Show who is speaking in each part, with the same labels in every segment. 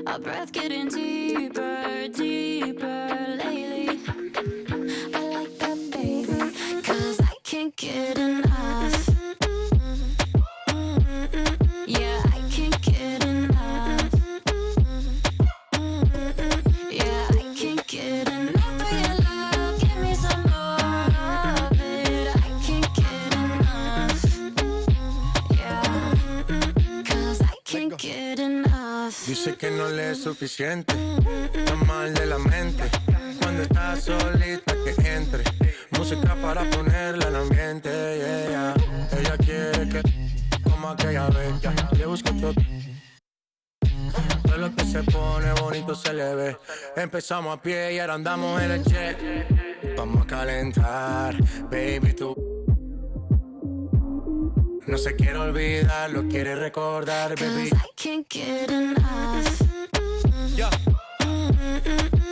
Speaker 1: Our breath getting deeper, deeper lately. I like that, baby, 'cause I can't get enough. Yeah, I can't get enough. Yeah, I can't get enough of your love. Give me some more of it. I can't get enough. Yeah, 'cause I can't get enough.
Speaker 2: Dice que no le es suficiente, está mal de la mente. Cuando está solita que entre, música para ponerla en ambiente, yeah. Ella quiere que como aquella vez, le busco todo. Todo lo que se pone bonito se le ve. Empezamos a pie y ahora andamos en el jet. Vamos a calentar, baby, tú. No se quiere olvidar, lo quiere recordar, baby.
Speaker 1: 'Cause I can't get enough.
Speaker 2: Yeah.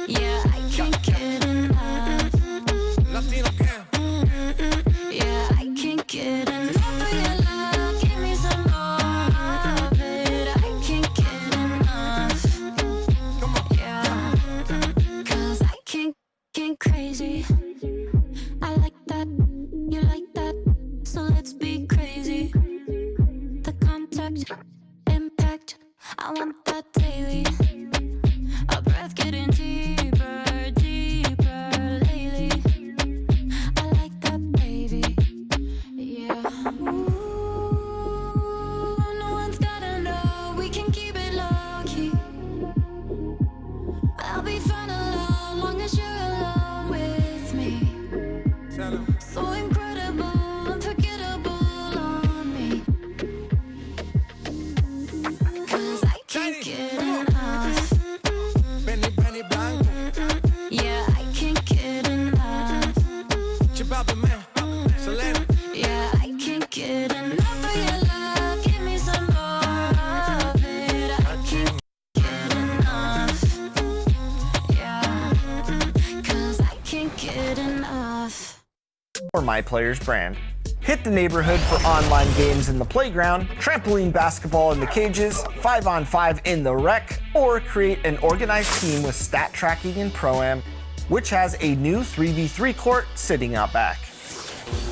Speaker 1: Yeah, I can't get enough.
Speaker 2: Latino can.
Speaker 1: Yeah, I can't get enough of your love. Give me some more of it. I can't get enough. Yeah, 'cause I can't crazy. I like that, you like that, so let's be crazy. The contact, impact, I want that daily. Our breath getting deeper, deeper lately. I like that, baby. Yeah. Ooh, no one's gotta know. We can keep it low key. I'll be fine alone, long as you're alone with me. So incredible, unforgettable on me. 'Cause I can't get enough.
Speaker 2: Benny Blanco,
Speaker 1: Yeah, I can't get enough.
Speaker 2: Chipapi man, Selena.
Speaker 1: Yeah, I can't get enough of your love. Give me some more of it. I can't get enough. Yeah, 'cause I can't get enough.
Speaker 3: Or My Players brand. Hit the neighborhood for online games in the playground, trampoline basketball in the cages, 5-on-5 in the rec, or create an organized team with stat tracking and Pro-Am, which has a new 3v3 court sitting out back.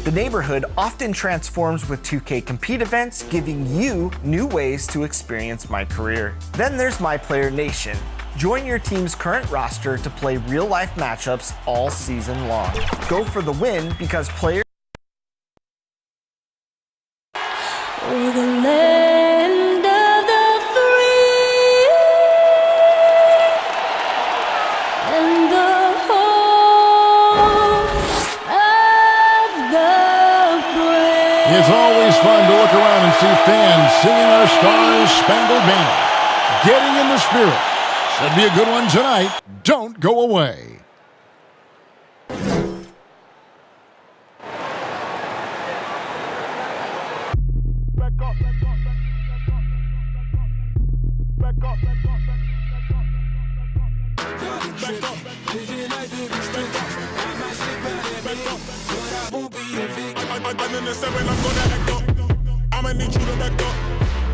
Speaker 3: The neighborhood often transforms with 2K Compete events, giving you new ways to experience My Career. Then there's My Player Nation. Join your team's current roster to play real-life matchups all season long. Go for the win because players
Speaker 1: We're the land of the free and the home of the brave.
Speaker 4: It's always fun to look around and see fans singing our Star-Spangled Banner. Getting in the spirit. Should be a good one tonight. Don't go away.
Speaker 5: I'ma need you to back up.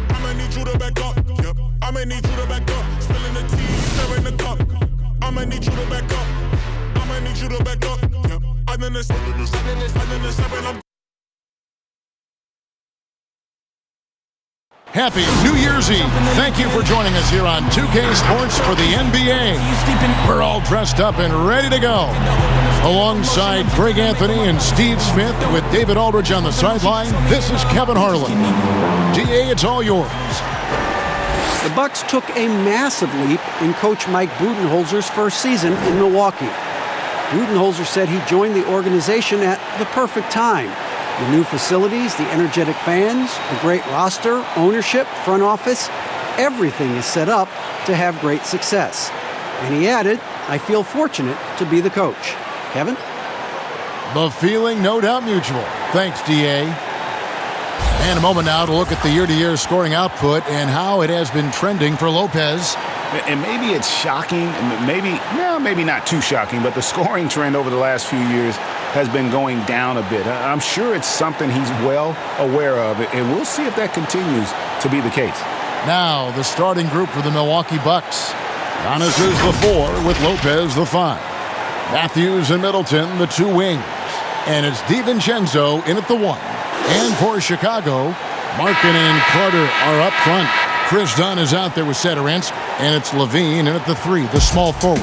Speaker 5: I'ma need you to back up. Yep. I'ma need you to back up. Spilling the tea, stirring the cup. I'ma need you to back up. I'ma need you to back up. Yep. I'm in the seven.
Speaker 4: Happy New Year's Eve. Thank you for joining us here on 2K Sports for the NBA. We're all dressed up and ready to go. Alongside Greg Anthony and Steve Smith with David Aldridge on the sideline, this is Kevin Harlan. DA, it's all yours.
Speaker 6: The Bucks took a massive leap in coach Mike Budenholzer's first season in Milwaukee. Budenholzer said he joined the organization at the perfect time. The new facilities, the energetic fans, the great roster, ownership, front office, everything is set up to have great success. And he added, I feel fortunate to be the coach. Kevin?
Speaker 4: The feeling, no doubt, mutual. Thanks, DA. And a moment now to look at the year-to-year scoring output and how it has been trending for Lopez.
Speaker 7: And maybe it's shocking, maybe not too shocking, but the scoring trend over the last few years has been going down a bit. I'm sure it's something he's well aware of, and we'll see if that continues to be the case.
Speaker 4: Now the starting group for the Milwaukee Bucks. Giannis is the 4 with Lopez the 5. Matthews and Middleton the 2 wings. And it's DiVincenzo in at the 1. And for Chicago, Markin and Carter are up front. Chris Dunn is out there with Satoransky. And it's LaVine in at the 3, the small forward.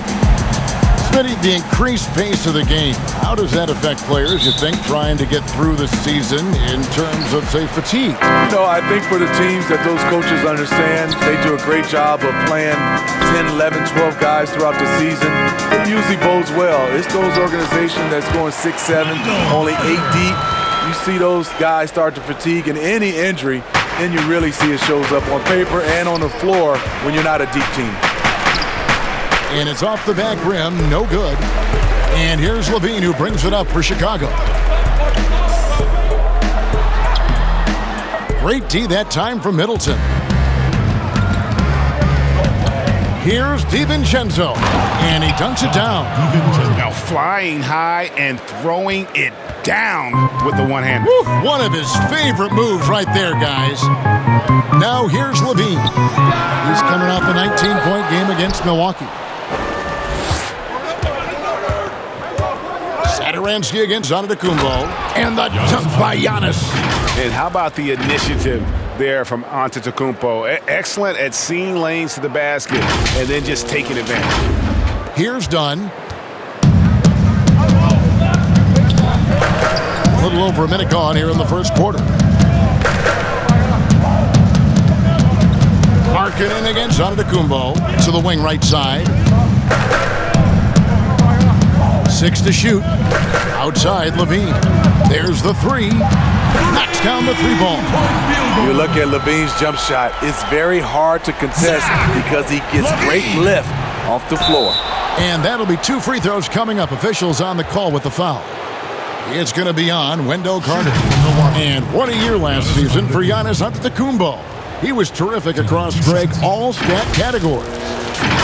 Speaker 4: Smitty, the increased pace of the game, how does that affect players, you think, trying to get through the season in terms of, say, fatigue?
Speaker 8: I think for the teams that those coaches understand, they do a great job of playing 10, 11, 12 guys throughout the season. It usually bodes well. It's those organizations that's going 6, 7, only 8 deep. You see those guys start to fatigue, and any injury, then you really see it shows up on paper and on the floor when you're not a deep team.
Speaker 4: And it's off the back rim, no good. And here's LaVine who brings it up for Chicago. Great D that time from Middleton. Here's DiVincenzo, and he dunks it down.
Speaker 7: Now flying high and throwing it down with the one hand.
Speaker 4: Woo, one of his favorite moves right there, guys. Now here's LaVine. He's coming off a 19-point game against Milwaukee. Satoransky against Antetokounmpo, and the dunk by Giannis.
Speaker 7: And how about the initiative there from Antetokounmpo? Excellent at seeing lanes to the basket and then just taking advantage.
Speaker 4: Here's Dunn. A little over a minute gone here in the first quarter. Markin in against Antetokounmpo to the wing right side. 6 to shoot. Outside LaVine. There's the 3. Knocks down the 3 ball.
Speaker 8: You look at LaVine's jump shot. It's very hard to contest because he gets great lift off the floor.
Speaker 4: And that'll be 2 free throws coming up. Officials on the call with the foul. It's going to be on Wendell Carter. And what a year last season for Giannis Antetokounmpo. He was terrific across, Greg, all stat categories.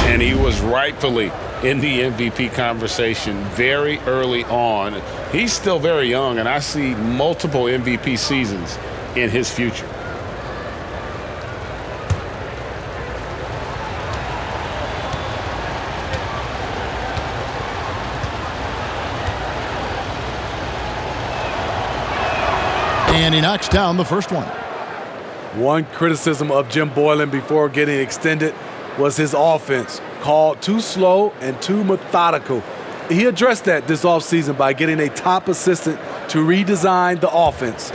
Speaker 7: And he was rightfully in the MVP conversation very early on. He's still very young, and I see multiple MVP seasons in his future.
Speaker 4: And he knocks down the first one.
Speaker 8: One criticism of Jim Boylen before getting extended was his offense, called too slow and too methodical. He addressed that this offseason by getting a top assistant to redesign the offense.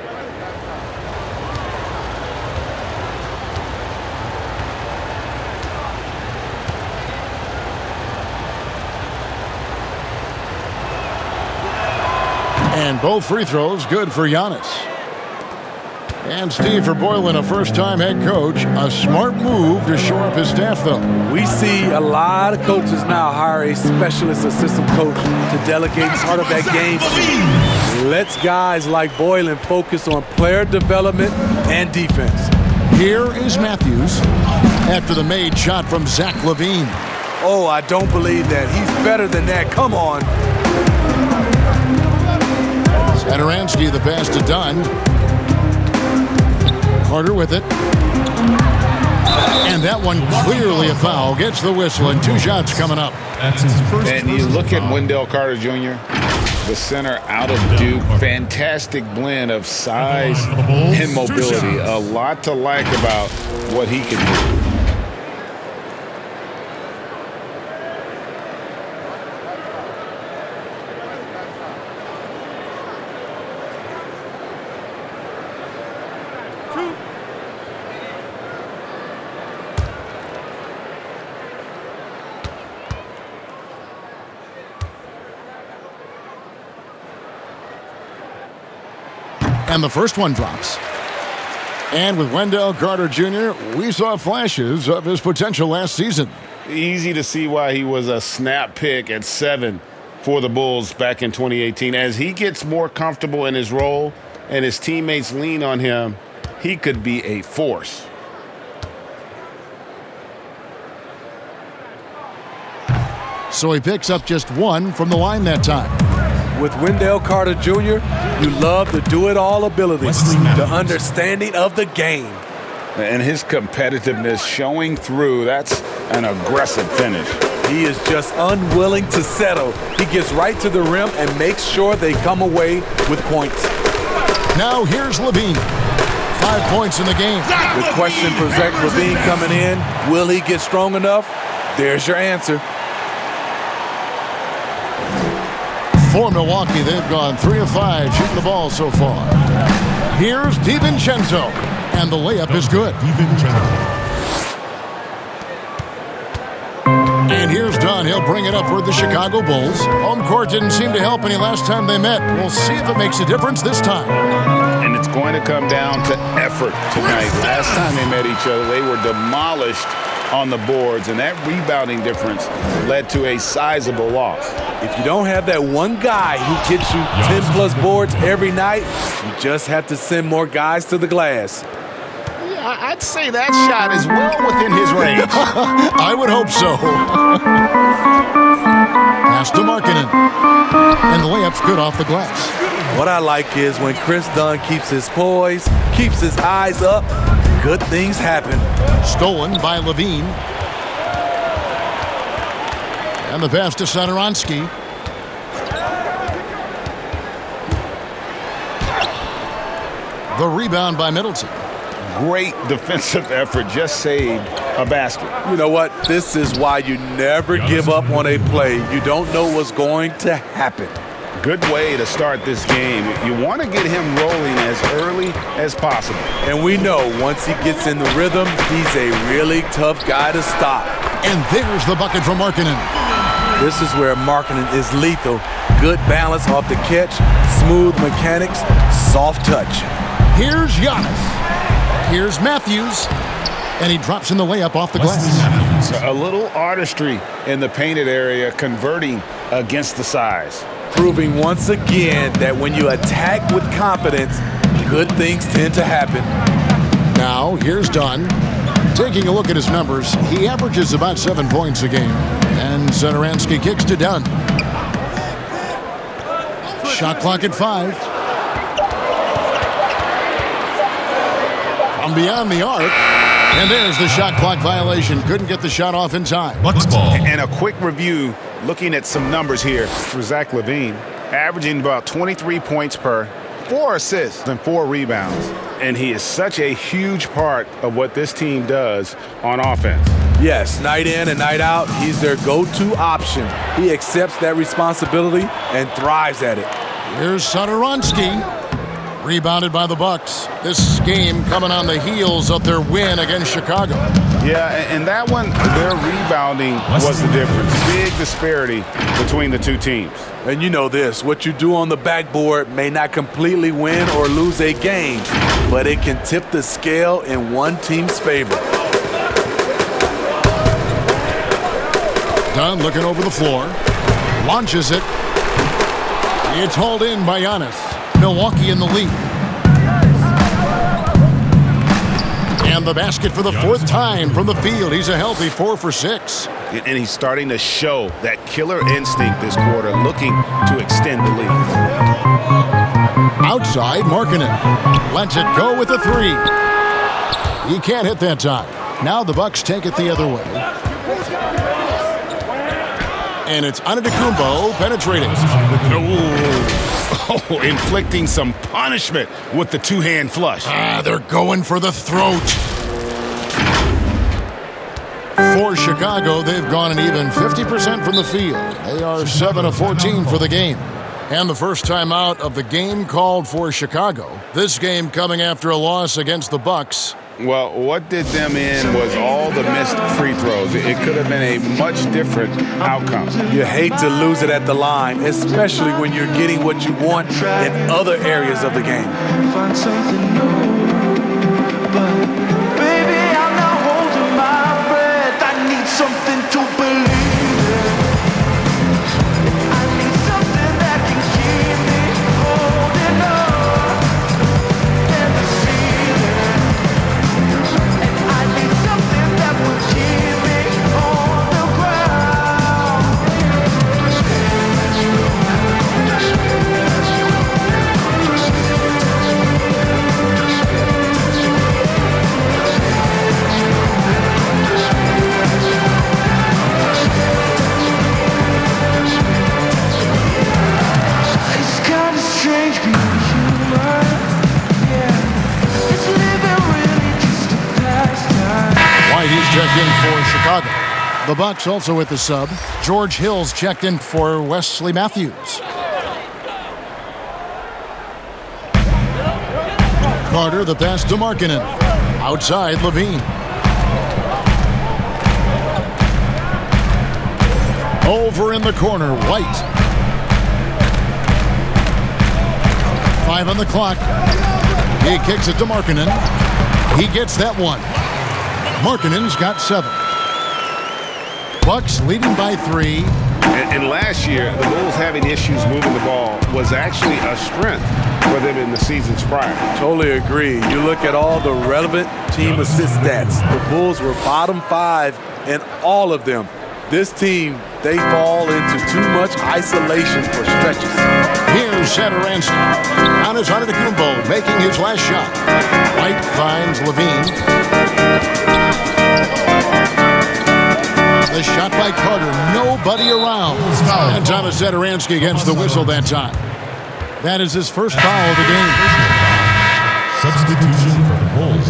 Speaker 4: And both free throws good for Giannis. And Steve, for Boylen, a first-time head coach, a smart move to shore up his staff, though.
Speaker 8: We see a lot of coaches now hire a specialist assistant coach to delegate part of that game. Lets guys like Boylen focus on player development and defense.
Speaker 4: Here is Matthews after the made shot from Zach LaVine.
Speaker 8: Oh, I don't believe that. He's better than that. Come on.
Speaker 4: Satoransky, the pass to Dunn. Carter with it. And that one clearly a foul. Gets the whistle, and 2 shots coming up.
Speaker 9: That's his first.
Speaker 7: And you look at Wendell Carter Jr., the center out of Duke. Fantastic blend of size and mobility. A lot to like about what he can do.
Speaker 4: And the first one drops. And with Wendell Carter Jr., we saw flashes of his potential last season.
Speaker 7: Easy to see why he was a snap pick at 7 for the Bulls back in 2018. As he gets more comfortable in his role and his teammates lean on him, he could be a force.
Speaker 4: So he picks up just 1 from the line that time.
Speaker 8: With Wendell Carter Jr., you love the do-it-all ability, the understanding of the game.
Speaker 7: And his competitiveness showing through. That's an aggressive finish.
Speaker 8: He is just unwilling to settle. He gets right to the rim and makes sure they come away with points.
Speaker 4: Now here's LaVine. 5 points in the game.
Speaker 8: The question for Zach LaVine coming in, will he get strong enough? There's your answer.
Speaker 4: For Milwaukee, they've gone 3 of 5 shooting the ball so far. Here's DiVincenzo, and the layup is good. And here's Dunn. He'll bring it up for the Chicago Bulls. Home court didn't seem to help any last time they met. We'll see if it makes a difference this time.
Speaker 7: And it's going to come down to effort tonight. Last time they met each other, they were demolished on the boards, and that rebounding difference led to a sizable loss.
Speaker 8: If you don't have that one guy who gets you 10-plus boards every night, you just have to send more guys to the glass.
Speaker 7: I'd say that shot is well within his range.
Speaker 4: I would hope so. Pass to Markkanen. And the layup's good off the glass.
Speaker 8: What I like is when Chris Dunn keeps his poise, keeps his eyes up, good things happen.
Speaker 4: Stolen by LaVine. And the pass to Satoransky. The rebound by Middleton.
Speaker 7: Great defensive effort, just saved a basket.
Speaker 8: You know what? This is why you never give up on a play. You don't know what's going to happen.
Speaker 7: Good way to start this game. You want to get him rolling as early as possible.
Speaker 8: And we know once he gets in the rhythm, he's a really tough guy to stop.
Speaker 4: And there's the bucket from Markkanen.
Speaker 8: This is where Markkanen is lethal. Good balance off the catch, smooth mechanics, soft touch.
Speaker 4: Here's Giannis. Here's Matthews. And he drops in the layup off the glass.
Speaker 7: A little artistry in the painted area, converting against the size.
Speaker 8: Proving once again that when you attack with confidence, good things tend to happen.
Speaker 4: Now, here's Dunn. Taking a look at his numbers, he averages about 7 points a game. And Satoransky kicks to Dunn. Shot clock at 5. From beyond the arc. And there's the shot clock violation. Couldn't get the shot off in time.
Speaker 7: Bucks ball. And a quick review, looking at some numbers here for Zach LaVine, averaging about 23 points per, 4 assists and 4 rebounds. And he is such a huge part of what this team does on offense.
Speaker 8: Yes, night in and night out, he's their go-to option. He accepts that responsibility and thrives at it.
Speaker 4: Here's Satoransky. Rebounded by the Bucks. This game coming on the heels of their win against Chicago.
Speaker 7: Yeah, and that one, their rebounding was the difference. Big disparity between the two teams.
Speaker 8: And you know this, what you do on the backboard may not completely win or lose a game, but it can tip the scale in one team's favor.
Speaker 4: Dunn looking over the floor. Launches it. It's hauled in by Giannis. Milwaukee in the lead. And the basket for the 4th time from the field. He's a healthy 4 for 6.
Speaker 7: And he's starting to show that killer instinct this quarter, looking to extend the lead.
Speaker 4: Outside, Markkanen lets it go with a 3. He can't hit that time. Now the Bucks take it the other way. And it's Antetokounmpo penetrating.
Speaker 7: Oh, inflicting some punishment with the 2-hand flush.
Speaker 4: They're going for the throat. For Chicago, they've gone an even 50% from the field. They are 7 of 14 for the game. And the first time out of the game called for Chicago. This game coming after a loss against the Bucks.
Speaker 7: Well, what did them in was all the missed free throws. It could have been a much different outcome.
Speaker 8: You hate to lose it at the line, especially when you're getting what you want in other areas of the game.
Speaker 9: Find something new, but baby, I'm not holding my breath. I need something to believe in. I need something that can keep me holding on and the ceiling. And I need something that will keep me on the ground.
Speaker 4: for Chicago. The Bucks also with the sub. George Hill's checked in for Wesley Matthews. Carter, the pass to Markkanen. Outside, LaVine. Over in the corner, White. 5 on the clock. He kicks it to Markkanen. He gets that one. Markkanen's got 7. Bucks leading by 3.
Speaker 7: And last year, the Bulls having issues moving the ball was actually a strength for them in the seasons prior.
Speaker 8: Totally agree. You look at all the relevant team assist stats. The Bulls were bottom 5 in all of them. This team, they fall into too much isolation for stretches.
Speaker 4: Here's Satoransky. Giannis Antetokounmpo making his last shot. White finds LaVine. The shot by Carter. Nobody around. And Thomas Satoransky gets the whistle that time. That is his first foul of the game.
Speaker 10: Substitution for the Bulls.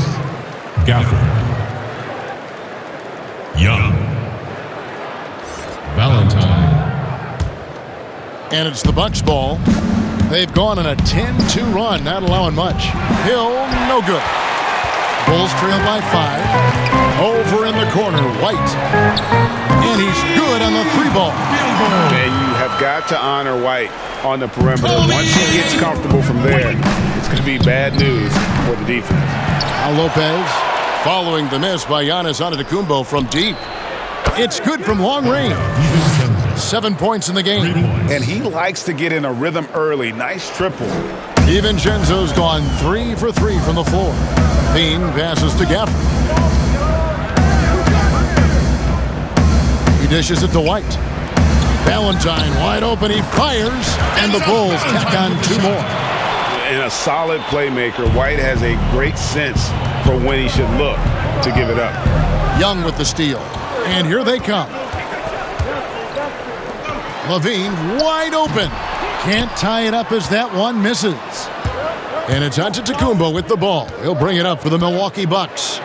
Speaker 10: Gafford. Young. Valentine.
Speaker 4: And it's the Bucks ball. They've gone on a 10-2 run, not allowing much. Hill, no good. Bulls trail by 5. Over in the corner, White. And he's good on the 3-ball.
Speaker 7: And you have got to honor White on the perimeter. Once he gets comfortable from there, it's going to be bad news for the defense.
Speaker 4: Now Lopez following the miss by Giannis Antetokounmpo from deep. It's good from long range. 7 points in the game.
Speaker 7: And he likes to get in a rhythm early. Nice triple.
Speaker 4: DiVincenzo's gone 3 for 3 from the floor. Bean passes to Gafford. He dishes it to White. Valentine wide open. He fires. And the Bulls tack on 2 more.
Speaker 7: And a solid playmaker. White has a great sense for when he should look to give it up.
Speaker 4: Young with the steal. And here they come. LaVine wide open. Can't tie it up as that one misses. And it's Antetokounmpo with the ball. He'll bring it up for the Milwaukee Bucks.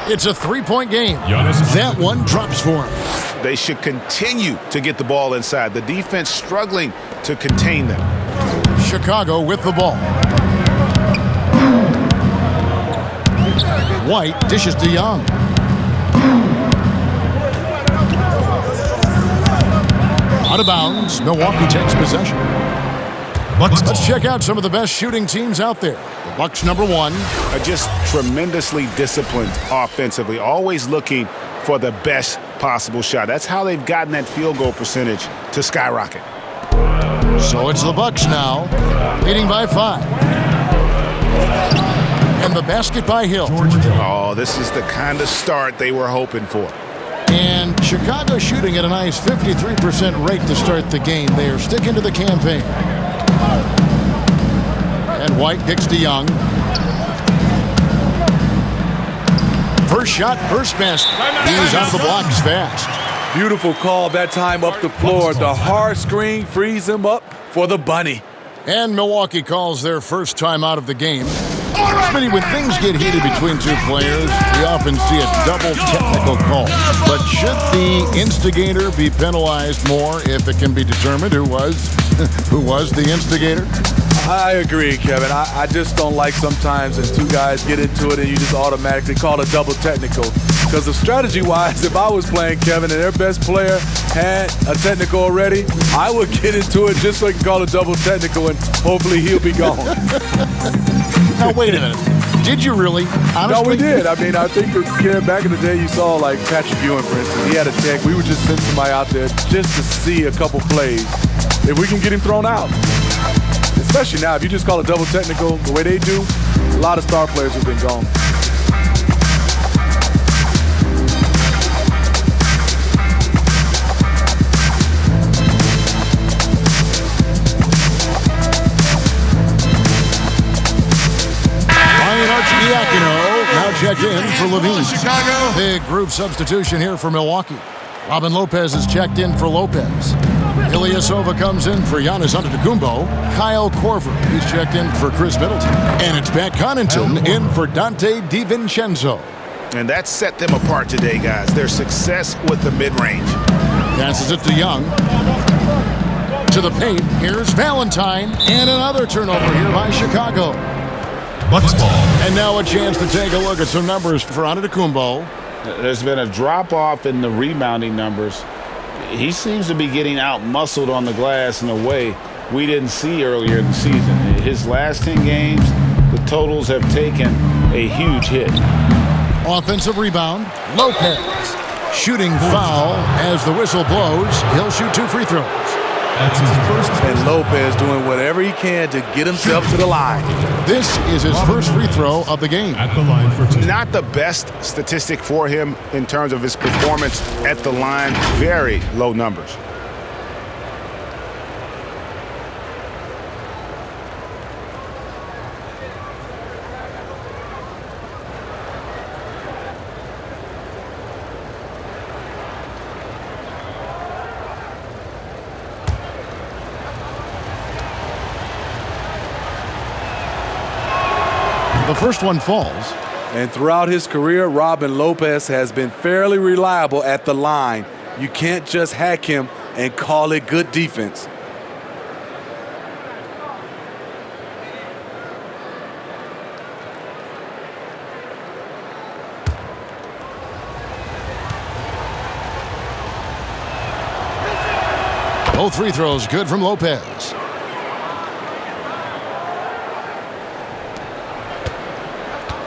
Speaker 4: It's a 3-point game. That one drops for him.
Speaker 7: They should continue to get the ball inside. The defense struggling to contain them.
Speaker 4: Chicago with the ball. White dishes to Young. Out of bounds, Milwaukee takes possession. Let's check out some of the best shooting teams out there. The Bucks number 1.
Speaker 7: Are just tremendously disciplined offensively, always looking for the best possible shot. That's how they've gotten that field goal percentage to skyrocket.
Speaker 4: So it's the Bucks now, leading by 5. And the basket by Hill.
Speaker 7: Oh, this is the kind of start they were hoping for.
Speaker 4: And Chicago shooting at a nice 53% rate to start the game. They are sticking to the campaign. And White kicks to Young. First shot, first basket. He's out of the blocks fast.
Speaker 8: Beautiful call that time up the floor. The hard screen frees him up for the bunny.
Speaker 4: And Milwaukee calls their first time out of the game. Smitty, when things get heated between 2 players, we often see a double technical call. But should the instigator be penalized more if it can be determined who was the instigator?
Speaker 8: I agree, Kevin. I just don't like sometimes when 2 guys get into it and you just automatically call a double technical. Because of strategy-wise, if I was playing Kevin and their best player had a technical already, I would get into it just so I can call a double technical and hopefully he'll be gone.
Speaker 4: Now, wait a minute. Did you really? Honestly?
Speaker 8: No, we did. I mean, I think back in the day you saw like Patrick Ewing, for instance. He had a tech. We would just send somebody out there just to see a couple plays. If we can get him thrown out. Especially now, if you just call a double technical the way they do, a lot of star players have been gone.
Speaker 4: Now checked in for LaVine. Big group substitution here for Milwaukee. Robin Lopez is checked in for Lopez. Ilyasova comes in for Giannis Antetokounmpo. Kyle Korver, he's checked in for Chris Middleton. And it's Pat Connaughton in for Dante DiVincenzo.
Speaker 7: And that set them apart today, guys. Their success with the mid-range.
Speaker 4: Passes it to Young. To the paint. Here's Valentine. And another turnover here by Chicago.
Speaker 10: Bucks ball.
Speaker 4: And now a chance to take a look at some numbers for Antetokounmpo.
Speaker 7: There's been a drop-off in the rebounding numbers. He seems to be getting out-muscled on the glass in a way we didn't see earlier in the season. His last 10 games, the totals have taken a huge hit.
Speaker 4: Offensive rebound. Lopez. Shooting foul as the whistle blows. He'll shoot 2 free throws.
Speaker 10: That's his first.
Speaker 8: And Lopez doing whatever he can to get himself to the line.
Speaker 4: This is his first free throw of the game.
Speaker 10: At the line for 2.
Speaker 7: Not the best statistic for him in terms of his performance at the line. Very low numbers.
Speaker 4: The first one falls.
Speaker 8: And throughout his career, Robin Lopez has been fairly reliable at the line. You can't just hack him and call it good defense.
Speaker 4: Both free throws good from Lopez.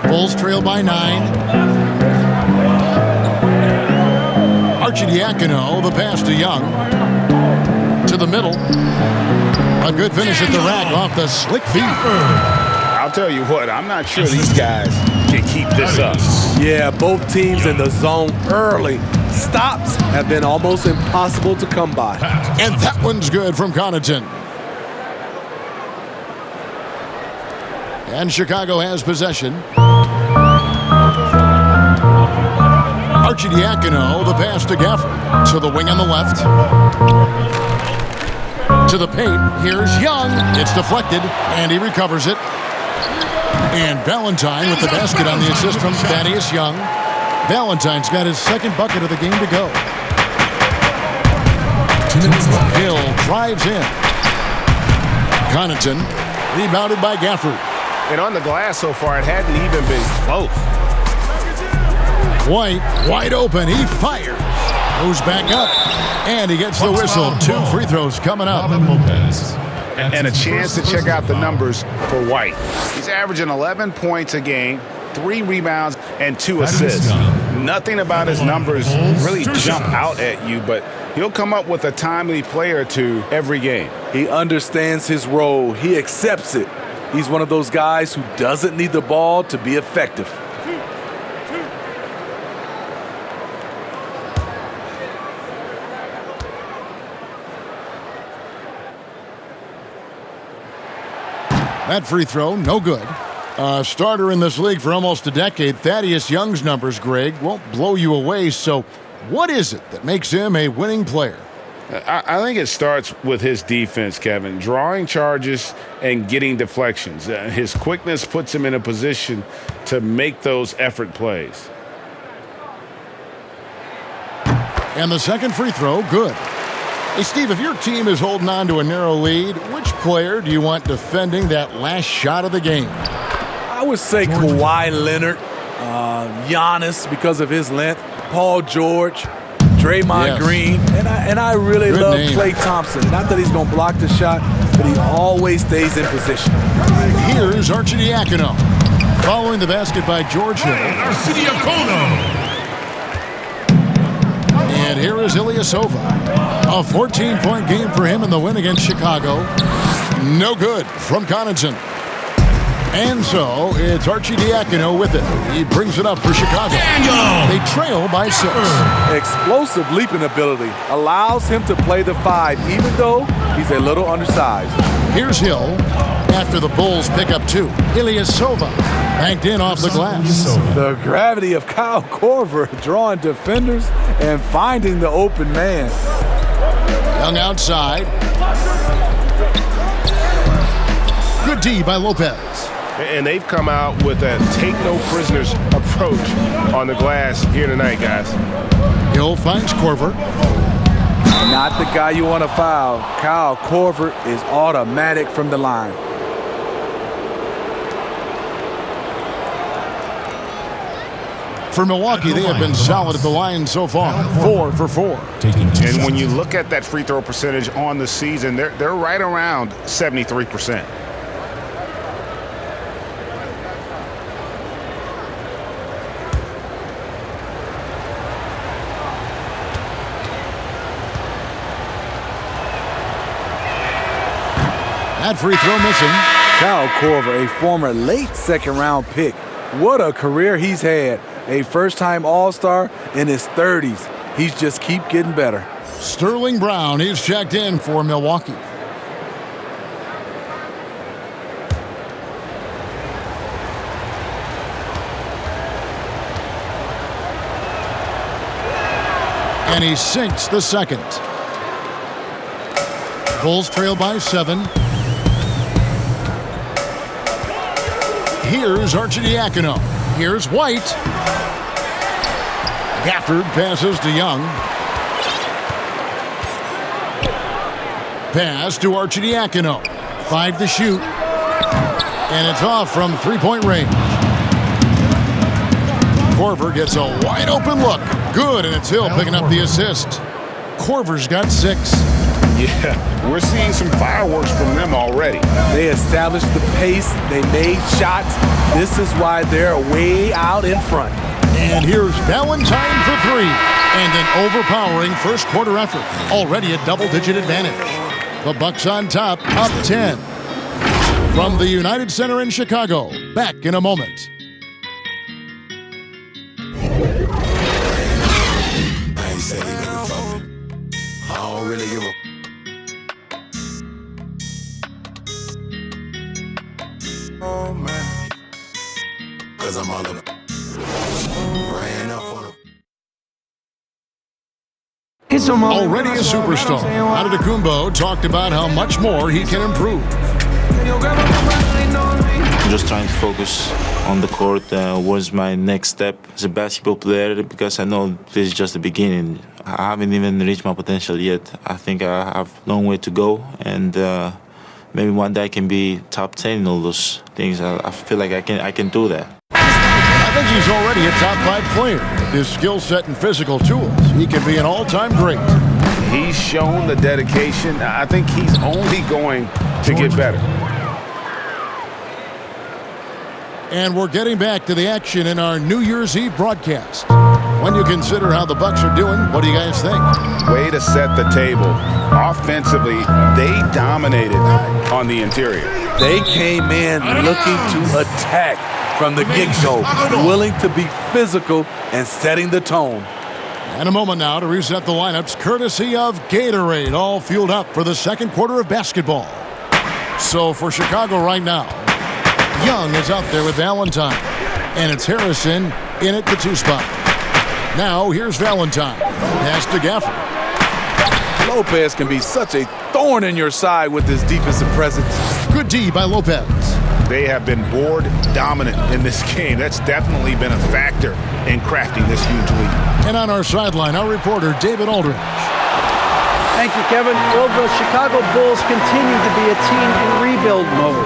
Speaker 4: Bulls trail by 9. Arcidiacono, the pass to Young. To the middle. A good finish at the rack off the slick feet.
Speaker 7: I'll tell you what, I'm not sure these guys can keep this up.
Speaker 8: Yeah, both teams in the zone early. Stops have been almost impossible to come by.
Speaker 4: And that one's good from Connaughton. And Chicago has possession. Arcidiacono, the pass to Gafford. To the wing on the left. To the paint. Here's Young. It's deflected, and he recovers it. And Valentine with the basket on the assist from Thaddeus Young. Valentine's got his second bucket of the game to go.
Speaker 10: 2 minutes left.
Speaker 4: Hill drives in. Connaughton rebounded by Gafford.
Speaker 7: And on the glass so far, it hadn't even been close.
Speaker 4: White, wide open. He fires. Goes back up. And he gets the whistle. 2 free throws coming up.
Speaker 10: Robin Lopez.
Speaker 7: And a chance to check out the numbers for White. He's averaging 11 points a game, 3 rebounds, and 2 assists. Nothing about his numbers really jump out at you, but he'll come up with a timely play or two every game.
Speaker 8: He understands his role. He accepts it. He's one of those guys who doesn't need the ball to be effective.
Speaker 4: That free throw, no good. Starter in this league for almost a decade. Thaddeus Young's numbers, Greg, won't blow you away. So what is it that makes him a winning player?
Speaker 7: I think it starts with his defense, Kevin. Drawing charges and getting deflections. His quickness puts him in a position to make those effort plays.
Speaker 4: And the second free throw, good. Hey, Steve, if your team is holding on to a narrow lead, which player do you want defending that last shot of the game?
Speaker 8: I would say Kawhi Leonard, Giannis because of his length, Paul George, Draymond Green, and I really love Klay Thompson. Not that he's going to block the shot, but he always stays in position.
Speaker 4: Here's Arcidiacono. Following the basket by George Hill.
Speaker 10: Arcidiacono.
Speaker 4: And here is Ilyasova. A 14-point game for him in the win against Chicago. No good from Connaughton. And so it's Arcidiacono with it. He brings it up for Chicago. They trail by 6.
Speaker 8: Explosive leaping ability allows him to play the 5, even though he's a little undersized.
Speaker 4: Here's Hill after the Bulls pick up 2. Ilyasova banked in off the glass.
Speaker 8: The gravity of Kyle Korver drawing defenders and finding the open man.
Speaker 4: Young outside. Good D by Lopez.
Speaker 7: And they've come out with a take-no-prisoners approach on the glass here tonight, guys.
Speaker 4: Hill finds Korver.
Speaker 8: Not the guy you want to foul. Kyle Korver is automatic from the line.
Speaker 4: For Milwaukee, they have been solid at the line so far. 4 for 4.
Speaker 10: Taking 2
Speaker 7: And when
Speaker 10: shots.
Speaker 7: you look at that free throw percentage on the season, they're right around 73%.
Speaker 4: That free throw missing.
Speaker 8: Kyle Korver, a former late second-round pick. What a career he's had. A first-time All-Star in his 30s. He's just keep getting better.
Speaker 4: Sterling Brown, he's checked in for Milwaukee. And he sinks the second. Bulls trail by 7. Here's Arcidiacono. Here's White. Gafford passes to Young. Pass to Arcidiacono. 5 to shoot. And it's off from three-point range. Korver gets a wide open look. Good, and it's Hill picking up the assist. Korver's got 6.
Speaker 7: Yeah, we're seeing some fireworks from them already.
Speaker 8: They established the pace. They made shots. This is why they're way out in front.
Speaker 4: And here's Valentine for 3. And an overpowering first quarter effort. Already a double-digit advantage. The Bucks on top, up 10. From the United Center in Chicago. Back in a moment.
Speaker 2: I ain't said he never fuck me. I don't really give a. Oh man, 'cause I'm all up. Ran up on him.
Speaker 4: Already a superstar, Antetokounmpo talked about how much more he can improve.
Speaker 11: I'm just trying to focus on the court. What's my next step as a basketball player? Because I know this is just the beginning. I haven't even reached my potential yet. I think I have a long way to go, and maybe one day I can be top 10 in all those things. I feel like I can do that.
Speaker 4: I think he's already a top 5 player. With his skill set and physical tools, he can be an all-time great.
Speaker 7: He's shown the dedication. I think he's only going to get better.
Speaker 4: And we're getting back to the action in our New Year's Eve broadcast. When you consider how the Bucks are doing, what do you guys think?
Speaker 7: Way to set the table. Offensively, they dominated on the interior.
Speaker 8: They came in looking to attack from the get-go, willing to be physical and setting the tone.
Speaker 4: And a moment now to reset the lineups, courtesy of Gatorade, all fueled up for the second quarter of basketball. So for Chicago right now, Young is out there with Valentine, and it's Harrison in at the 2 spot. Now here's Valentine. Pass to Gafford.
Speaker 8: Lopez can be such a thorn in your side with his defensive presence.
Speaker 4: Good D by Lopez.
Speaker 7: They have been board dominant in this game. That's definitely been a factor in crafting this huge lead.
Speaker 4: And on our sideline, our reporter David Aldridge.
Speaker 6: Thank you, Kevin. Well, the Chicago Bulls continue to be a team in rebuild mode.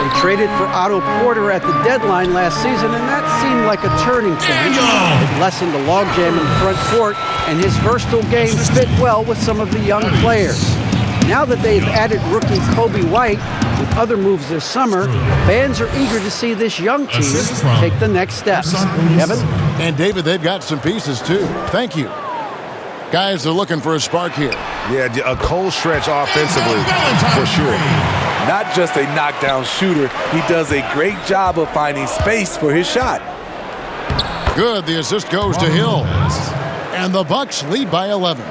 Speaker 6: They traded for Otto Porter at the deadline last season, and that seemed like a turning point. It lessened the logjam in the front court, and his versatile game fit well with some of the young players. Now that they've added rookie Kobe White with other moves this summer, fans are eager to see this young team take the next steps. Kevin?
Speaker 4: And David, they've got some pieces too. Thank you. Guys are looking for a spark here.
Speaker 7: Yeah, a cold stretch offensively, for sure.
Speaker 8: Not just a knockdown shooter, he does a great job of finding space for his shot.
Speaker 4: Good, the assist goes to Hill. And the Bucks lead by 11.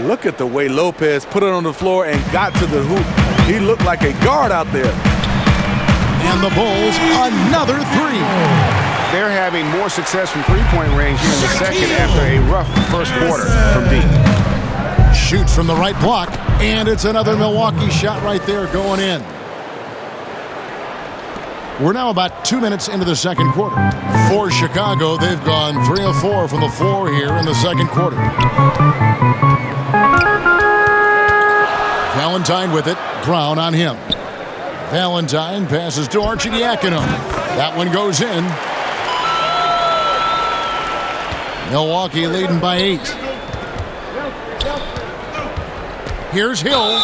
Speaker 8: Look at the way Lopez put it on the floor and got to the hoop. He looked like a guard out there.
Speaker 4: And the Bulls, another 3.
Speaker 7: They're having more success from three-point range here in the second after a rough first quarter from deep.
Speaker 4: Shoots from the right block, and it's another Milwaukee shot right there going in. We're now about 2 minutes into the second quarter. For Chicago, they've gone 3 of 4 from the floor here in the second quarter. Valentine with it. Brown on him. Valentine passes to Arcidiacono. That one goes in. Milwaukee leading by 8. Here's Hill.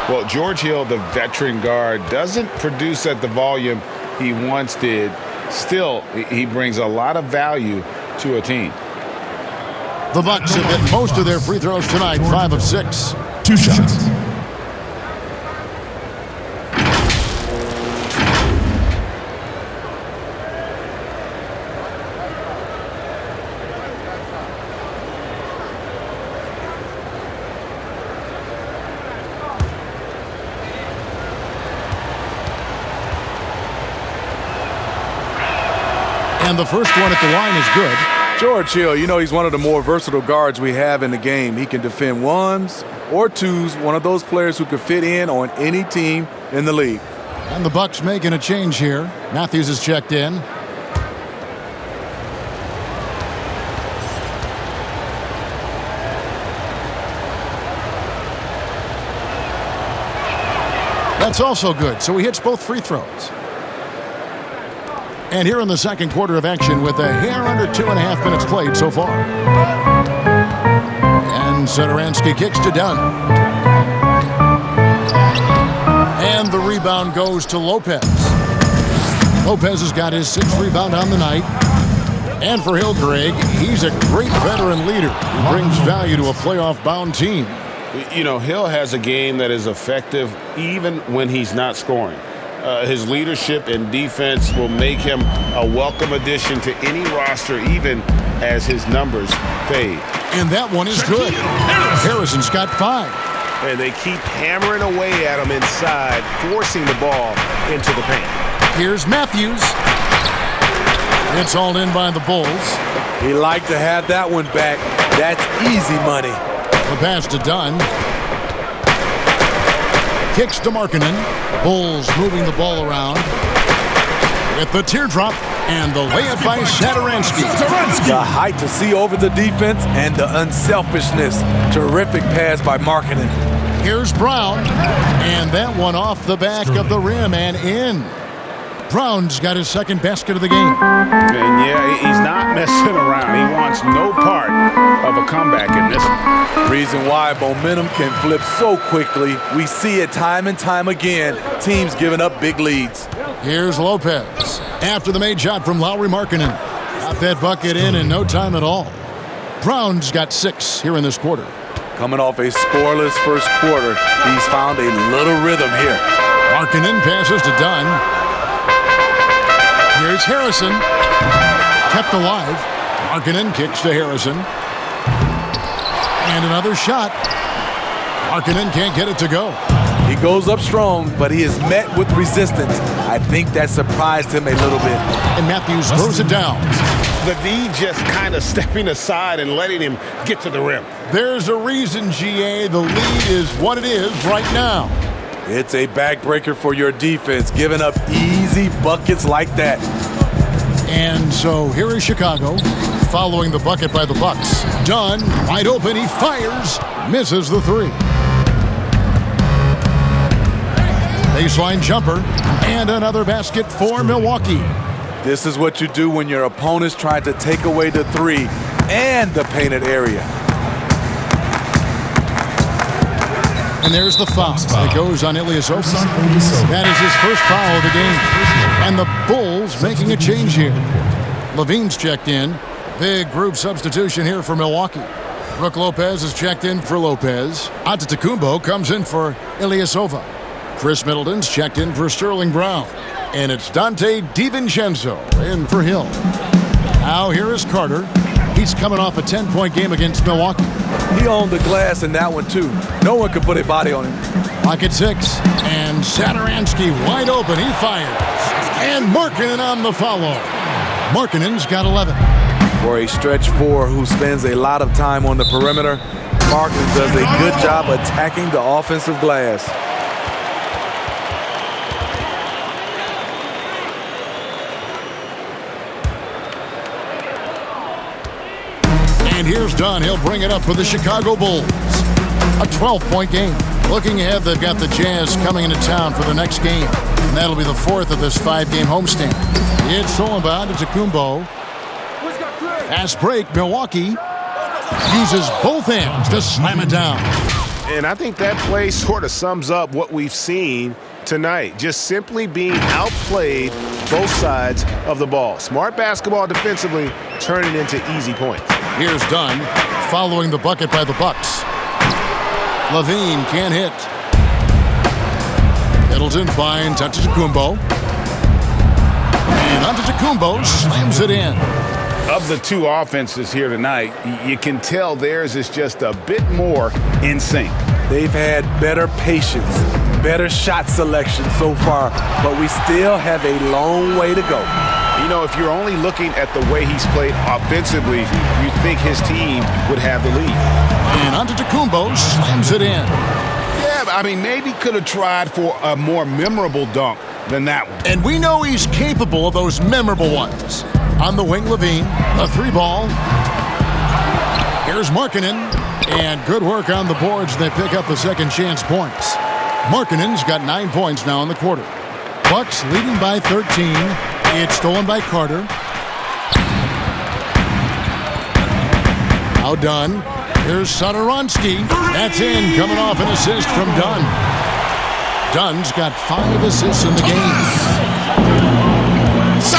Speaker 7: Well, George Hill, the veteran guard, doesn't produce at the volume he once did. Still, he brings a lot of value to a team.
Speaker 4: The Bucks have hit most of their free throws tonight, 5 of 6.
Speaker 10: 2 shots.
Speaker 4: And the first one at the line is good.
Speaker 8: George Hill, you know, he's one of the more versatile guards we have in the game. He can defend ones or twos, one of those players who can fit in on any team in the league.
Speaker 4: And the Bucks making a change here. Matthews is checked in. That's also good, so he hits both free throws. And here in the second quarter of action with a hair under 2.5 minutes played so far. And Satoransky kicks to Dunn. And the rebound goes to Lopez. Lopez has got his 6th rebound on the night. And for Hill, Greg, he's a great veteran leader who brings value to a playoff-bound team.
Speaker 7: You know, Hill has a game that is effective even when he's not scoring. His leadership and defense will make him a welcome addition to any roster, even as his numbers fade.
Speaker 4: And that one is good. Harrison's got 5.
Speaker 12: And they keep hammering away at him inside, forcing the ball into the paint.
Speaker 4: Here's Matthews. It's all in by the Bulls.
Speaker 8: He liked to have that one back. That's easy money.
Speaker 4: The pass to Dunn. Kicks to Markkanen. Bulls moving the ball around. With the teardrop and the layup by Satoransky.
Speaker 8: The height to see over the defense and the unselfishness. Terrific pass by Markkanen.
Speaker 4: Here's Brown. And that one off the back of the rim and in. Brown's got his second basket of the game.
Speaker 7: And yeah, he's not messing around. He wants no part of a comeback in this.
Speaker 8: Reason why momentum can flip so quickly. We see it time and time again. Teams giving up big leads.
Speaker 4: Here's Lopez. After the made shot from Lauri Markkanen. Got that bucket in no time at all. Brown's got 6 here in this quarter.
Speaker 8: Coming off a scoreless first quarter, he's found a little rhythm here.
Speaker 4: Markkanen passes to Dunn. Here's Harrison. Kept alive. Markkanen kicks to Harrison. And another shot. Markkanen can't get it to go.
Speaker 8: He goes up strong, but he is met with resistance. I think that surprised him a little bit.
Speaker 4: And Matthews throws it down.
Speaker 12: The D just kind of stepping aside and letting him get to the rim.
Speaker 4: There's a reason, GA. The lead is what it is right now.
Speaker 8: It's a backbreaker for your defense, giving up easy buckets like that.
Speaker 4: And so here is Chicago, following the bucket by the Bucks. Dunn, wide open, he fires, misses the 3. Baseline jumper, and another basket for Milwaukee.
Speaker 8: This is what you do when your opponent's trying to take away the 3 and the painted area.
Speaker 4: And there's the foul. It goes on Ilyasova. That is his first foul of the game. And the Bulls making a change here. LaVine's checked in. Big group substitution here for Milwaukee. Brook Lopez is checked in for Lopez. Antetokounmpo comes in for Ilyasova. Chris Middleton's checked in for Sterling Brown. And it's Dante DiVincenzo in for Hill. Now here is Carter. He's coming off a 10-point game against Milwaukee.
Speaker 8: He owned the glass in that one, too. No one could put a body on him.
Speaker 4: Lock at 6. And Satoransky wide open. He fires. And Markkanen on the follow. Markkanen's got 11.
Speaker 8: For a stretch 4 who spends a lot of time on the perimeter, Markkanen does a good job attacking the offensive glass.
Speaker 4: And here's Dunn. He'll bring it up for the Chicago Bulls. A 12-point game. Looking ahead, they've got the Jazz coming into town for the next game. And that'll be the fourth of this 5-game homestand. It's Antetokounmpo. Fast break, Milwaukee uses both hands to slam it down.
Speaker 12: And I think that play sort of sums up what we've seen tonight. Just simply being outplayed both sides of the ball. Smart basketball defensively, turning into easy points.
Speaker 4: Here's Dunn following the bucket by the Bucks. LaVine can't hit. Middleton finds Antetokounmpo. And Antetokounmpo slams it in.
Speaker 7: Of the two offenses here tonight, you can tell theirs is just a bit more in sync.
Speaker 8: They've had better patience, better shot selection so far, but we still have a long way to go.
Speaker 12: You know, if you're only looking at the way he's played offensively, you think his team would have the lead.
Speaker 4: And Antetokounmpo slams it in.
Speaker 7: Yeah, I mean, maybe could have tried for a more memorable dunk than that one.
Speaker 4: And we know he's capable of those memorable ones. On the wing, LaVine, a 3-ball. Here's Markkanen, and good work on the boards. They pick up the second chance points. Markkanen's got 9 points now in the quarter. Bucks leading by 13. It's stolen by Carter. Now Dunn. Here's Satoransky. That's in, coming off an assist from Dunn. Dunn's got 5 assists in the game.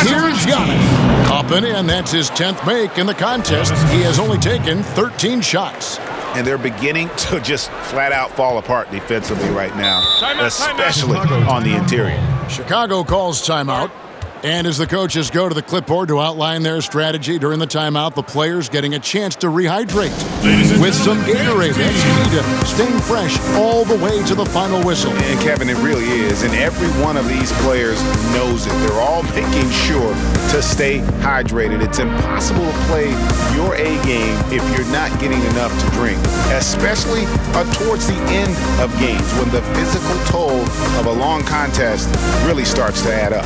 Speaker 4: Here's Giannis. Up and in, that's his 10th make in the contest. He has only taken 13 shots.
Speaker 7: And they're beginning to just flat out fall apart defensively right now, especially on the interior.
Speaker 4: Chicago calls timeout. And as the coaches go to the clipboard to outline their strategy during the timeout, the players getting a chance to rehydrate with some Gatorade. That's key to staying fresh all the way to the final whistle.
Speaker 7: And Kevin, it really is. And every one of these players knows it. They're all making sure to stay hydrated. It's impossible to play your A game if you're not getting enough to drink, especially towards the end of games when the physical toll of a long contest really starts to add up.